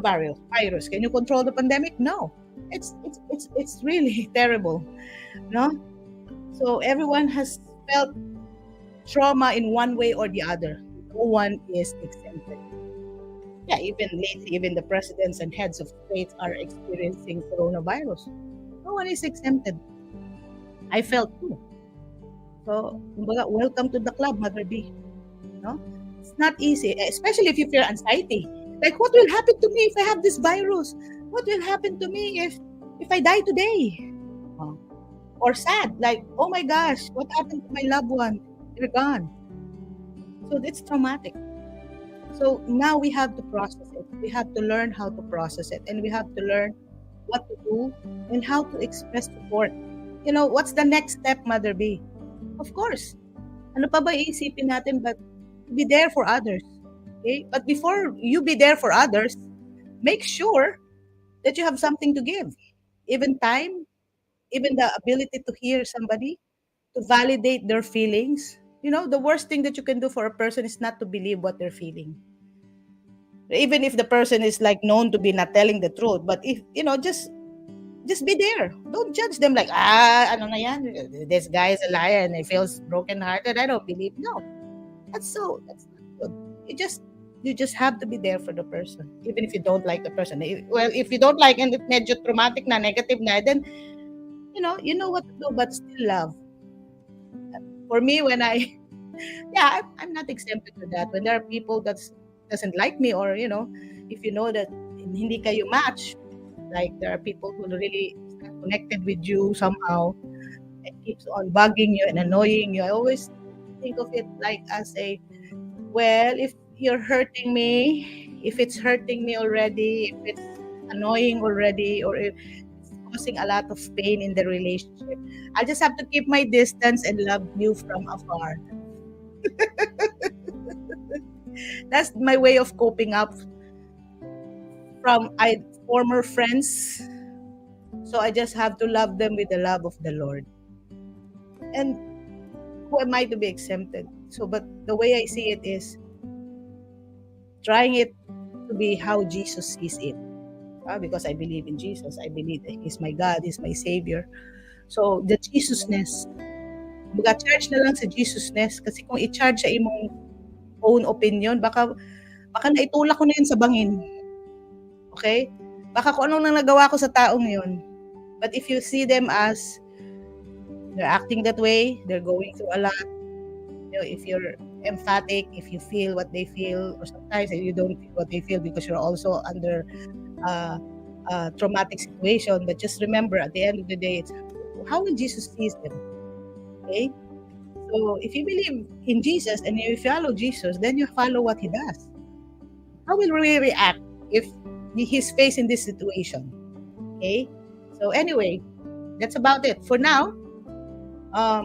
virus. Can you control the pandemic? No. It's really terrible. No? So everyone has felt trauma in one way or the other. No one is exempted. Yeah, even lately, even the presidents and heads of states are experiencing coronavirus. No one is exempted. I felt too. So, welcome to the club, Mother B. No? It's not easy, especially if you feel anxiety. Like, what will happen to me if I have this virus? What will happen to me if I die today? Or sad, like, oh my gosh, what happened to my loved one? They're gone. So it's traumatic. So now we have to process it. We have to learn how to process it. And we have to learn what to do and how to express support. What's the next step, Mother B? Of course. Ano pa ba iisipin natin but be there for others? Okay? But before you be there for others, make sure that you have something to give. Even time, even the ability to hear somebody, to validate their feelings. The worst thing that you can do for a person is not to believe what they're feeling. Even if the person is like known to be not telling the truth, but if just be there. Don't judge them like, ano na yan, this guy is a liar and he feels brokenhearted. I don't believe. No, that's not good. You just have to be there for the person, even if you don't like the person. Well, if you don't like and it's medyo traumatic na, negative na, then you know what to do, but still love. For me, when I'm not exempted to that. When there are people that doesn't like me, or if you know that hindi kayo match, like there are people who really is not connected with you somehow, and keeps on bugging you and annoying you. I always think of it like as if you're hurting me, if it's hurting me already, if it's annoying already, or if it's causing a lot of pain in the relationship, I just have to keep my distance and love you from afar. That's my way of coping up from former friends, So I just have to love them with the love of the Lord. And who am I to be exempted? So, but the way I see it is trying it to be how Jesus sees it. Because I believe in Jesus. I believe that He's my God, He's my Savior. So, the Jesusness, mag-charge na lang sa Jesusness. Kasi kung i-charge sa imong own opinion, baka naitulak ko na yun sa bangin. Okay? Baka kung anong nagawa ko sa taong yun. But if you see them as they're acting that way, they're going through a lot. If you're emphatic, if you feel what they feel, or sometimes you don't feel what they feel because you're also under a traumatic situation. But just remember, at the end of the day, it's how will Jesus sees them. Okay? So if you believe in Jesus and you follow Jesus, then you follow what He does. How will we react if He's facing this situation? Okay? So anyway, that's about it. For now,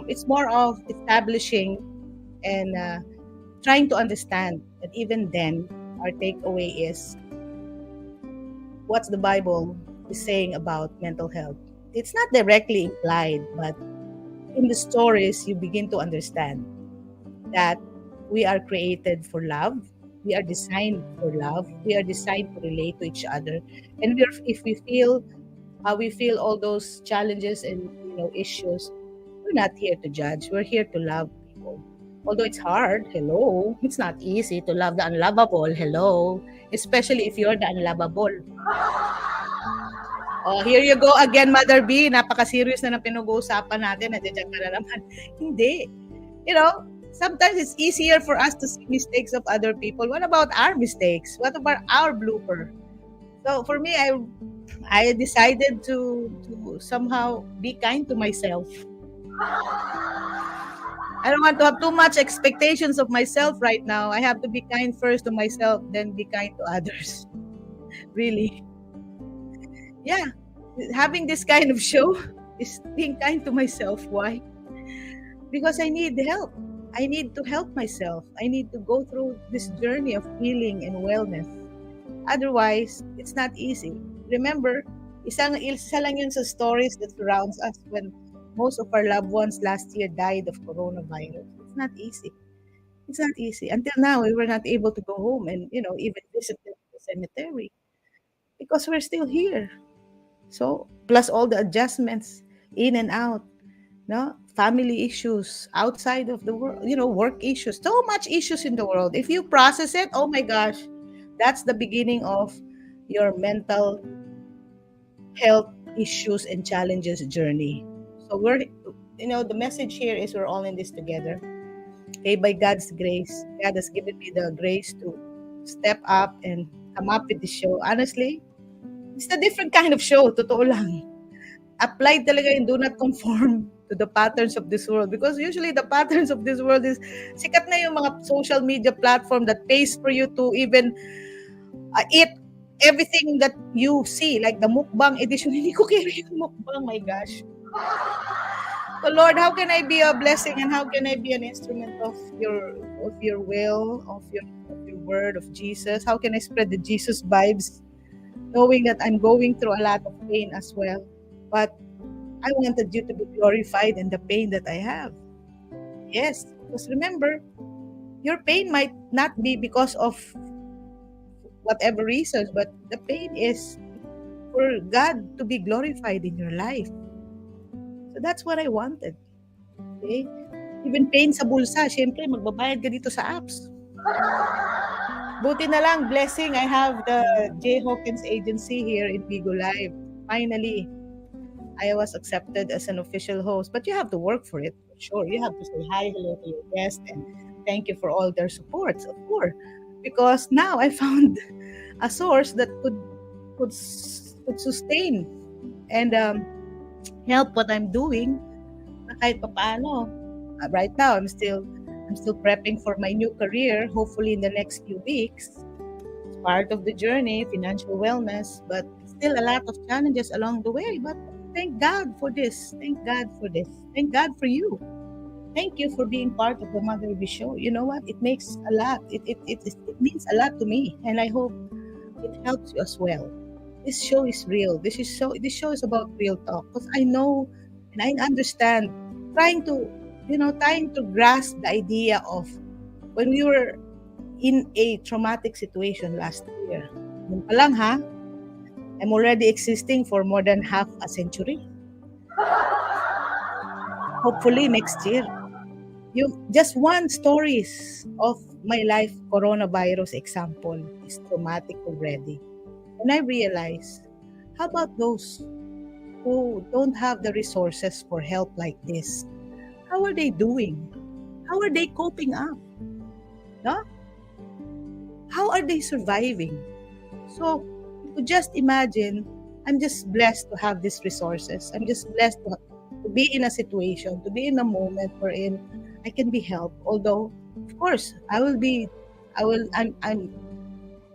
it's more of establishing and trying to understand that even then, our takeaway is what's the Bible is saying about mental health. It's not directly implied, but in the stories, you begin to understand that we are created for love. We are designed for love. We are designed to relate to each other. And if we feel all those challenges and issues, we're not here to judge. We're here to love people. Although it's hard, hello. It's not easy to love the unlovable, hello. Especially if you're the unlovable. Oh, here you go again, Mother B. Napaka-serious na pinag-uusapan natin. Nandiyan ka na naman. Hindi. Sometimes it's easier for us to see mistakes of other people. What about our mistakes? What about our blooper? So for me, I decided to somehow be kind to myself. I don't want to have too much expectations of myself right now. I have to be kind first to myself, then be kind to others. Really. Yeah. Having this kind of show is being kind to myself. Why? Because I need help. I need to help myself. I need to go through this journey of healing and wellness. Otherwise, it's not easy. Remember, isa lang yun sa stories that surrounds us when most of our loved ones last year died of coronavirus. It's not easy. It's not easy. Until now, we were not able to go home and, even visit the cemetery because we're still here. So, plus all the adjustments in and out, family issues outside of the world, work issues, so much issues in the world. If you process it, oh my gosh, that's the beginning of your mental health issues and challenges journey. So the message here is we're all in this together. Okay, by God's grace, God has given me the grace to step up and come up with this show. Honestly, it's a different kind of show, totoo lang. Applied talaga yung do not conform to the patterns of this world, because usually the patterns of this world is sikat na yung mga social media platform that pays for you to even eat everything that you see, like the mukbang edition. Hindi ko carry yung mukbang, my gosh. So Lord, how can I be a blessing and how can I be an instrument of your will, of your word, of Jesus? How can I spread the Jesus vibes, knowing that I'm going through a lot of pain as well, but I wanted you to be glorified in the pain that I have. Yes, because remember, your pain might not be because of whatever reasons, but the pain is for God to be glorified in your life. So that's what I wanted. Okay? Even pain sa bulsa, syempre magbabayad ka dito sa apps. Buti na lang, blessing, I have the J. Hawkins Agency here in Bigo Live. Finally, I was accepted as an official host, but you have to work for it. Sure, you have to say hi, hello to your guest, and thank you for all their supports, of course. Because now I found a source that could sustain and help what I'm doing. Kahit papaano. Right now, I'm still prepping for my new career. Hopefully, in the next few weeks. It's part of the journey, financial wellness, but still a lot of challenges along the way. But thank God for this. Thank God for this. Thank God for you. Thank you for being part of the Mother Ruby Show. You know what? It makes a lot. It means a lot to me, and I hope it helps you as well. this show is real. This show is about real talk because I know and I understand. Trying to trying to grasp the idea of when we were in a traumatic situation last year. Yun pa lang ha, I'm already existing for more than half a century. Hopefully next year. You just one stories of my life coronavirus example is traumatic already. And I realize, how about those who don't have the resources for help like this? How are they doing? How are they coping up? No? How are they surviving? So, you could just imagine, I'm just blessed to have these resources. I'm just blessed to be in a situation, to be in a moment wherein I can be helped. Although, of course, I'm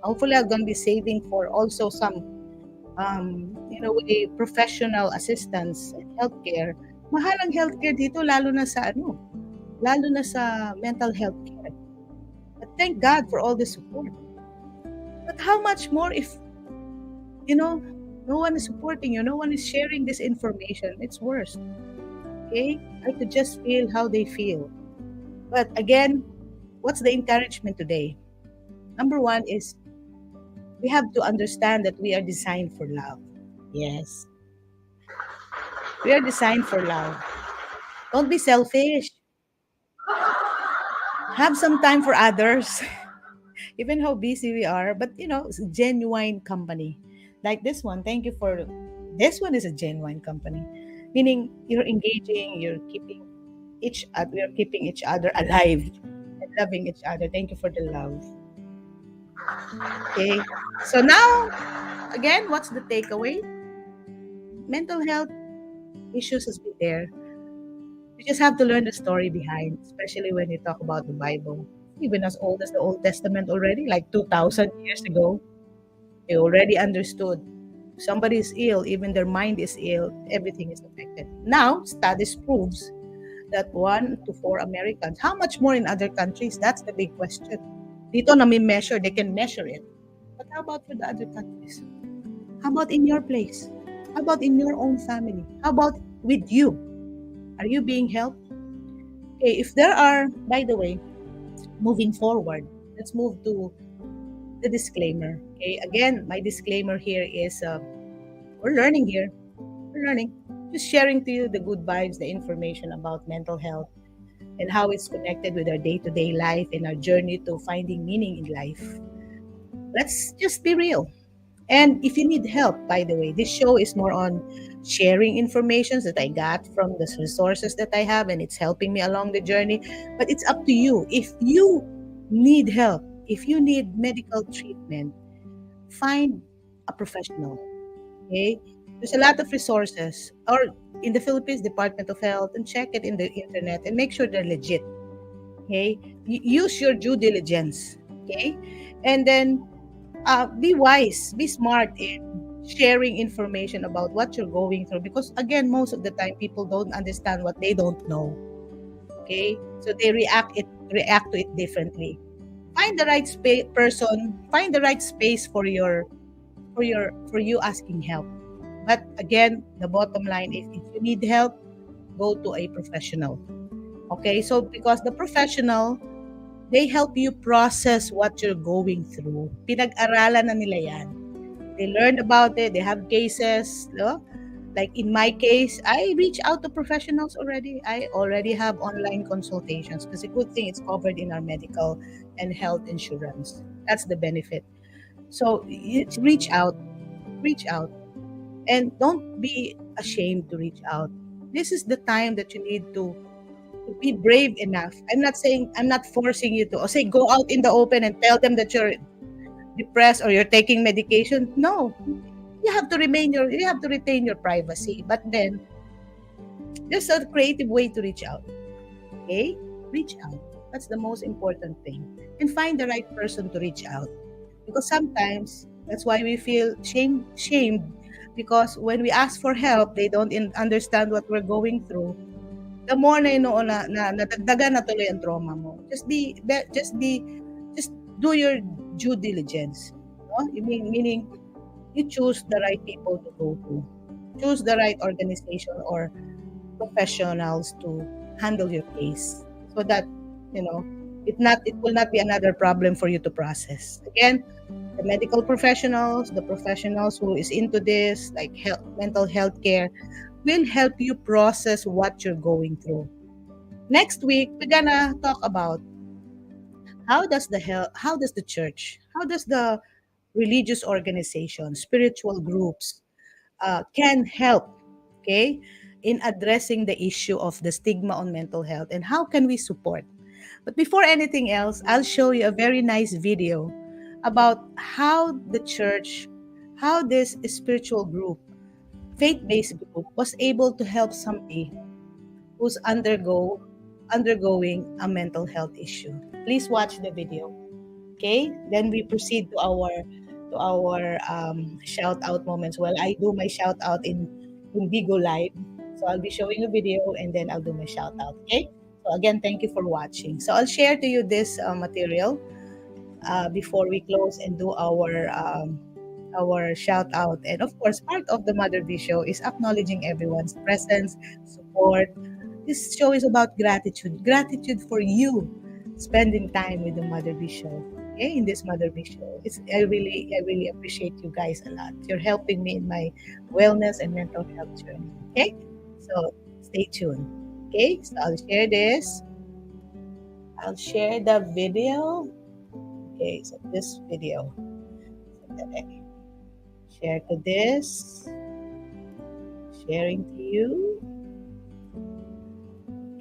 hopefully I'm going to be saving for also some, with professional assistance and healthcare. Mahal ang healthcare dito, lalo na sa mental health care. But thank God for all the support. But how much more if, no one is supporting you, no one is sharing this information? It's worse. Okay? I could just feel how they feel. But again, what's the encouragement today? Number one is we have to understand that we are designed for love. Yes. We are designed for love. Don't be selfish. Have some time for others. Even how busy we are, but it's a genuine company. Like this one, thank you for this one is a genuine company. Meaning you're engaging, we are keeping each other alive and loving each other. Thank you for the love. Okay. So now, again, what's the takeaway? Mental health issues has been there. You just have to learn the story behind, especially when you talk about the Bible. Even as old as the Old Testament already, like 2,000 years ago, they already understood. Somebody is ill, even their mind is ill, everything is affected. Now, studies proves that 1 to 4 Americans, how much more in other countries? That's the big question. Dito na may measure, they can measure it. But how about for the other countries? How about in your place? How about in your own family? How about with you? Are you being helped? Okay, if there are, by the way, moving forward, let's move to the disclaimer. Okay, again, my disclaimer here is we're learning here. We're learning. Just sharing to you the good vibes, the information about mental health and how it's connected with our day-to-day life and our journey to finding meaning in life. Let's just be real. And if you need help, by the way, this show is more on sharing information that I got from the resources that I have, and it's helping me along the journey. But it's up to you. If you need help, if you need medical treatment, find a professional. Okay? There's a lot of resources, or in the Philippines Department of Health, and check it in the internet and make sure they're legit. Okay? Use your due diligence. Okay? And then be wise, be smart in sharing information about what you're going through, because again, most of the time people don't understand what they don't know. Okay, so they react to it differently. Find the right person, find the right space for you asking help. But again, the bottom line is if you need help, go to a professional. Okay, so because the professional, they help you process what you're going through. Pinag-aralan na nila yan. They learned about it. They have cases. No? Like in my case, I reach out to professionals already. I already have online consultations because a good thing it's covered in our medical and health insurance. That's the benefit. So reach out. Reach out. And don't be ashamed to reach out. This is the time that you need to be brave enough. I'm not forcing you to say go out in the open and tell them that you're depressed or you're taking medication. No. You have to retain your privacy. But then there's a creative way to reach out. Okay? Reach out. That's the most important thing. And find the right person to reach out. Because sometimes that's why we feel shamed because when we ask for help, they don't understand what we're going through. The more na nadagdagan na tuloy ang trauma mo. Just do your due diligence. No? Meaning you choose the right people to go to. Choose the right organization or professionals to handle your case so that, you know, it will not be another problem for you to process. Again, the medical professionals, the professionals who is into this, like mental health care, will help you process what you're going through. Next week, we're gonna talk about how does the church, how does the religious organization, spiritual groups can help, okay, in addressing the issue of the stigma on mental health, and how can we support. But before anything else, I'll show you a very nice video about how the church, how this spiritual group, faith-based group, was able to help somebody who's undergoing a mental health issue. Please watch the video. Okay? Then we proceed to our shout out moments. Well, I do my shout out in Bigo Live. So I'll be showing a video and then I'll do my shout out. Okay? So again, thank you for watching. So I'll share to you this material before we close and do our shout out. And of course, part of the Mother B show is acknowledging everyone's presence, support. This show is about gratitude. Gratitude for you spending time with the Mother B show. Okay, in this Mother B show. I really appreciate you guys a lot. You're helping me in my wellness and mental health journey. Okay? So stay tuned. Okay? So I'll share this. I'll share the video. Okay, so this video. Share to this. Sharing to you.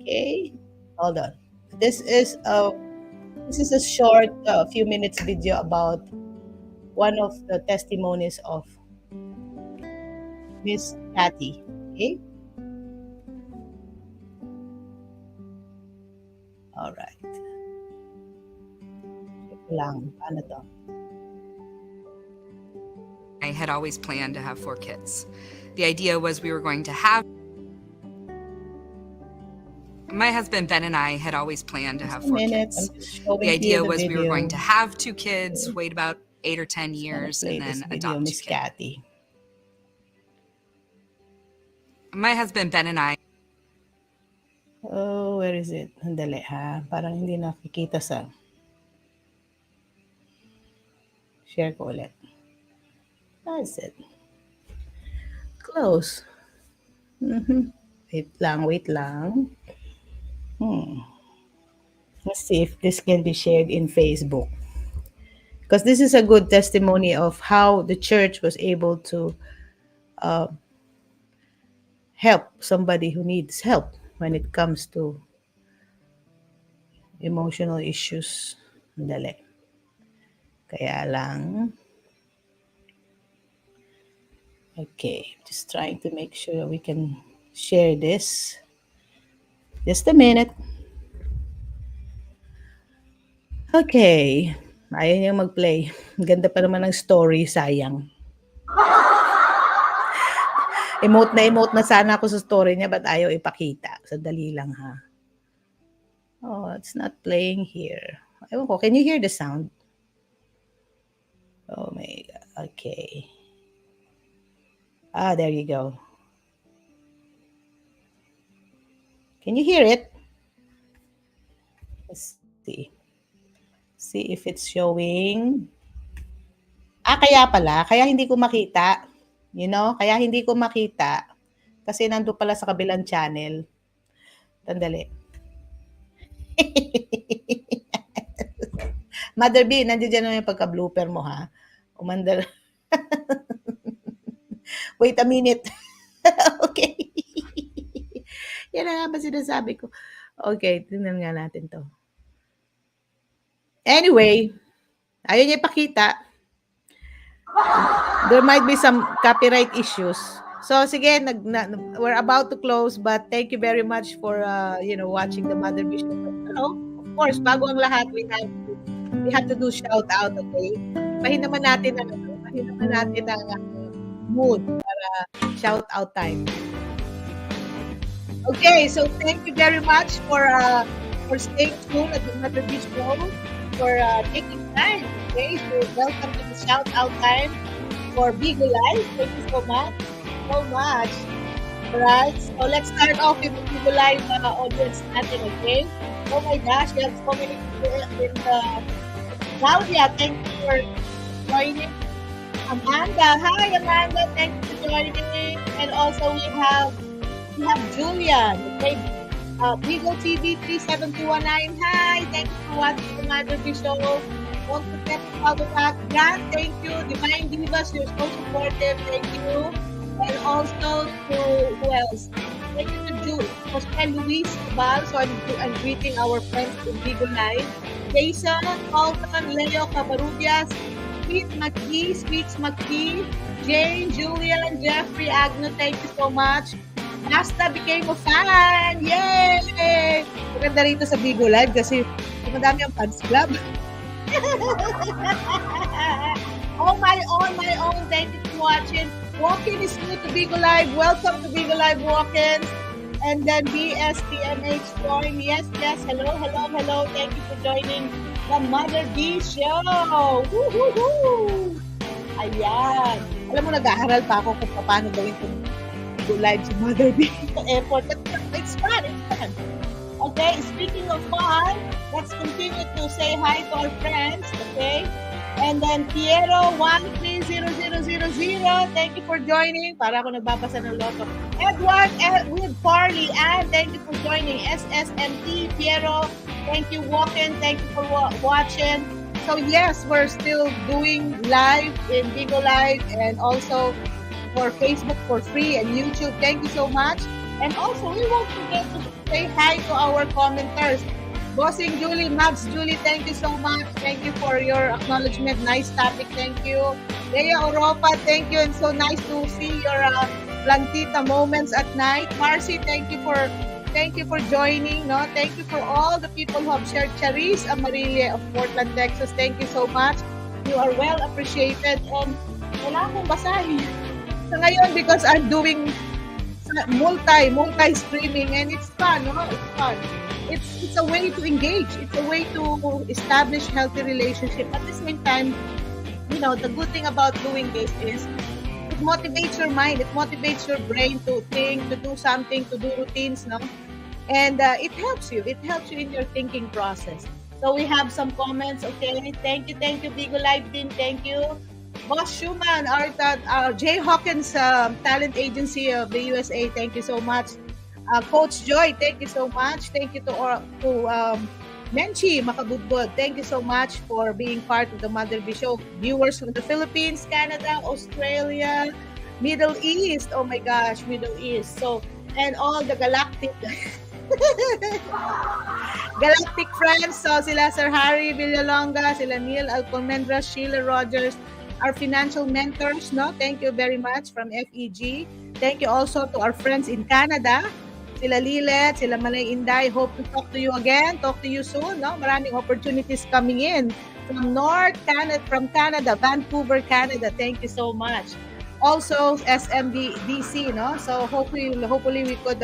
Okay, hold on. This is a short, few minutes video about one of the testimonies of Miss Cathy. Okay. All right. Lang, paano to? I had always planned to have 4 kids. The idea was we were going to have. My husband Ben and I had always planned to have 4 kids. The idea was we were going to have 2 kids, wait about 8 or 10 years, and then adopt 2 kids. My husband Ben and I. Oh, where is it? Handali ha. Parang hindi nakikita sa. Share ko ulit. That's it. Close. Wait lang. Let's see if this can be shared in Facebook. Because this is a good testimony of how the church was able to help somebody who needs help when it comes to emotional issues. Dali. Kaya lang. Okay, just trying to make sure we can share this. Just a minute. Okay. Ayaw niyang mag-play. Ganda pa naman ng story, sayang. Emote na sana ako sa story niya, but ayaw ipakita. Sandali lang ha. Oh, it's not playing here. Ewan ko, can you hear the sound? Oh my God. Okay. There you go. Can you hear it? Let's see. See if it's showing. Kaya pala. Kaya hindi ko makita. You know? Kaya hindi ko makita. Kasi nandun pala sa kabilang channel. Tandali. Mother B, nandiyan dyan naman yung pagka-blooper mo ha. Umandal. Wait a minute. Okay. Yan na nga ba sinasabi ko. Okay, tingnan nga natin to. Anyway, ayaw niya ipakita. There might be some copyright issues. So, sige, we're about to close, but thank you very much for, watching the Mother Bishop. Of course, bago ang lahat, we have to do shout out, okay? Pahin naman natin ang mood para shout out time. Okay, so thank you very much for staying tuned at the Mother Bishop, for taking time, okay? So welcome to the shout out time. for Bigo Live. Thank you so much. So much. Alright, so let's start off with the Bigo Live audience natin, okay? Oh my gosh, we have so many people in the Claudia, thank you for joining. Amanda, hi Amanda, thank you for joining. And also we have Julian, okay? Bigo TV 37219, hi, thank you for watching the MADER show. Don't forget to follow back. Grant, thank you. Divine Divas, you're so supportive, thank you. And also to who else? Thank you to Jose Luis Cabal. So I'm greeting our friends in Bigo Live. Jason, Colton, Leo Cabarubias, Sweets McGee, Jane, Julian, Jeffrey, Agno, thank you so much. Basta became a fan! Yay! Maganda rito sa Bigo Live kasi madami ang fans club. Oh my own, thank you for watching. Walk-in is new to Bigo Live. Welcome to Bigo Live Walk-in. And then BSTMH join. Yes, hello. Thank you for joining the Mother B Show. Woo-hoo-hoo! Ayan. Alam mo, nag-aaral pa ako kung paano gawin itong Bigo Live si Mother B sa airport. But it's fun. Okay, speaking of fun, let's continue to say hi to our friends, okay? And then Piero 130000, thank you for joining. Para ako nagbabasa ng loto. Edward with Parley, and thank you for joining. SSMT, Piero, thank you, Walken, thank you for watching. So yes, we're still doing live in Bigo Live and also for Facebook for free and YouTube. Thank you so much. And also, we won't forget to say hi to our commenters. Bossing Julie, Max Julie, thank you so much. Thank you for your acknowledgement. Nice topic, thank you. Leia Oropa, thank you. And so nice to see your Plantita moments at night. Marcy, thank you for joining. No, thank you for all the people who have shared. Charis Amarile of Portland, Texas, thank you so much. You are well appreciated. And wala akong basahin. So ngayon, because I'm doing multi-streaming and it's fun, no? It's fun. It's a way to engage. It's a way to establish healthy relationship. At the same time, you know, the good thing about doing this is it motivates your mind. It motivates your brain to think, to do something, to do routines, no? And it helps you. It helps you in your thinking process. So we have some comments. Okay, thank you, Bigo Live team. Thank you. Boss Schumann, our Jay Hawkins talent agency of the USA. Thank you so much. Coach Joy, thank you so much. Thank you to Menchi Makabudbud. Thank you so much for being part of the Mother B Show. Viewers from the Philippines, Canada, Australia, Middle East. Oh my gosh, Middle East. So, and all the galactic friends. So sila Sir Harry Villalonga, sila Neil Alcomendra, Sheila Rogers, our financial mentors, no? Thank you very much from FEG. Thank you also to our friends in Canada, sila Lilet, sila Malay Inday. Hope to talk to you again, talk to you soon, no? Maraming opportunities coming in from Canada, Vancouver, Canada. Thank you so much. Also, SMDC, no? So hopefully we could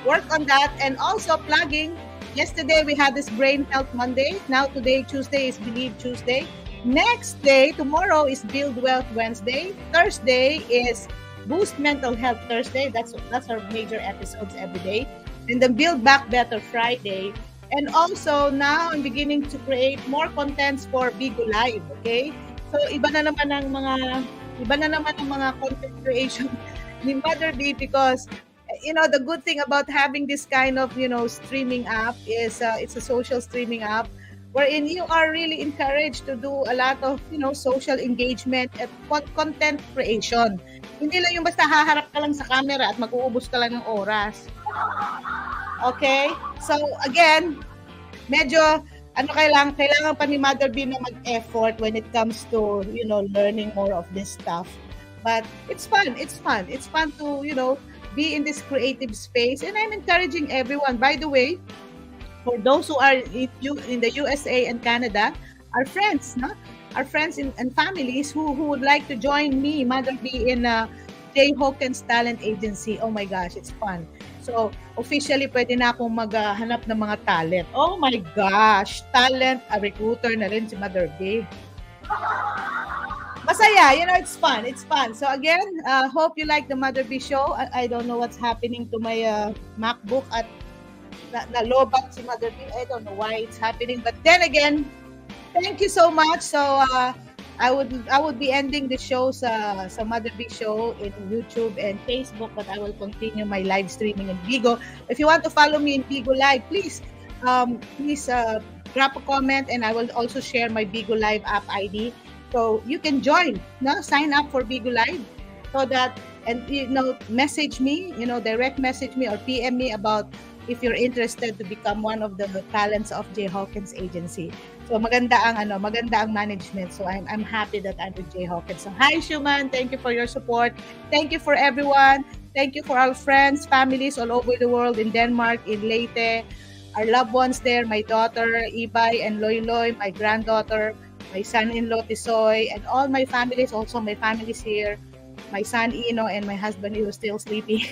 work on that. And also plugging, yesterday we had this Brain Health Monday. Now today, Tuesday, is Believe Tuesday. Next day, tomorrow is Build Wealth Wednesday. Thursday is Boost Mental Health Thursday. That's our major episodes every day. And then Build Back Better Friday. And also now I'm beginning to create more contents for Bigo Live. Okay? So iba na naman ang mga content creation ni Mother B, because you know the good thing about having this kind of streaming app is it's a social streaming app wherein you are really encouraged to do a lot of social engagement at content creation. Hindi lang yung basta haharap ka lang sa camera at mag-uubos ka lang ng oras. Okay? So again, medyo kailangan pa ni Mother B na mag-effort when it comes to learning more of this stuff. But it's fun. It's fun to be in this creative space, and I'm encouraging everyone. By the way, for those who are in the USA and Canada, our friends, our friends and families who would like to join me, Mother B, in Jay Hawkins Talent Agency. Oh my gosh, it's fun. So, officially, pwede na akong maghanap ng mga talent. Oh my gosh, talent, a recruiter na rin si Mother B. Masaya, it's fun. It's fun. So again, hope you like the Mother B show. I don't know what's happening to my MacBook at na-lobat si Mother B. I don't know why it's happening. But then again, thank you so much. So I would be ending the show sa Mother B show in YouTube and Facebook, but I will continue my live streaming in Bigo. If you want to follow me in Bigo Live, please drop a comment, and I will also share my Bigo Live app ID. So you can join, sign up for Bigo Live, so that, and message me, direct message me or PM me about if you're interested to become one of the talents of J. Hawkins Agency. So maganda ang management. So I'm happy that I'm with J. Hawkins. So hi Schumann, thank you for your support. Thank you for everyone. Thank you for our friends, families all over the world, in Denmark, in Leyte, our loved ones there, my daughter Ibay and Loy Loy, my granddaughter, my son-in-law Tisoy, and all my families, also my families here, my son Ino and my husband who's still sleeping.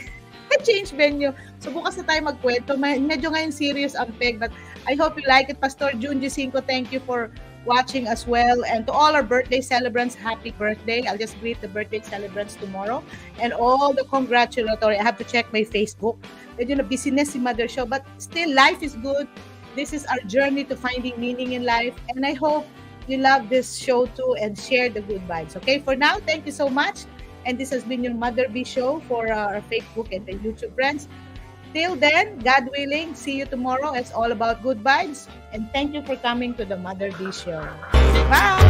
Change venue. So bukas na tayo magkwento. Medyo ngayon serious ang peg, but I hope you like it. Pastor June Gicinco, thank you for watching as well. And to all our birthday celebrants, happy birthday. I'll just greet the birthday celebrants tomorrow. And all the congratulatory. I have to check my Facebook. Medyo na business si Mother Show, but still life is good. This is our journey to finding meaning in life. And I hope you love this show too and share the good vibes. Okay, for now, thank you so much. And this has been your Mother B show for our Facebook and the YouTube friends. Till then, God willing, see you tomorrow. It's all about good vibes. And thank you for coming to the Mother B show. Bye!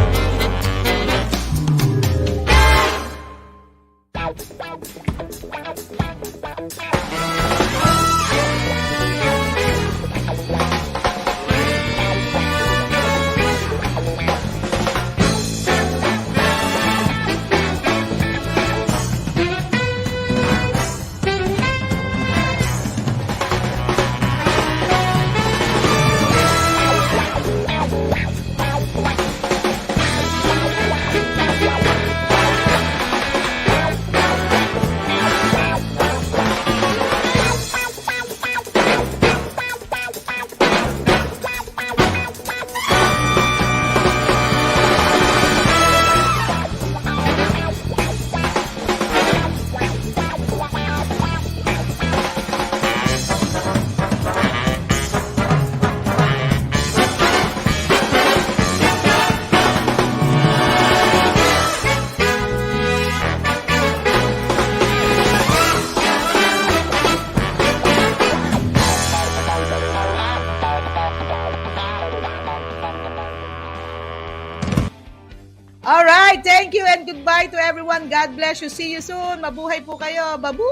Alright, thank you and goodbye to everyone. God bless you. See you soon. Mabuhay po kayo. Babu!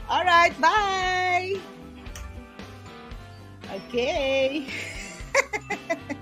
Alright, bye! Okay.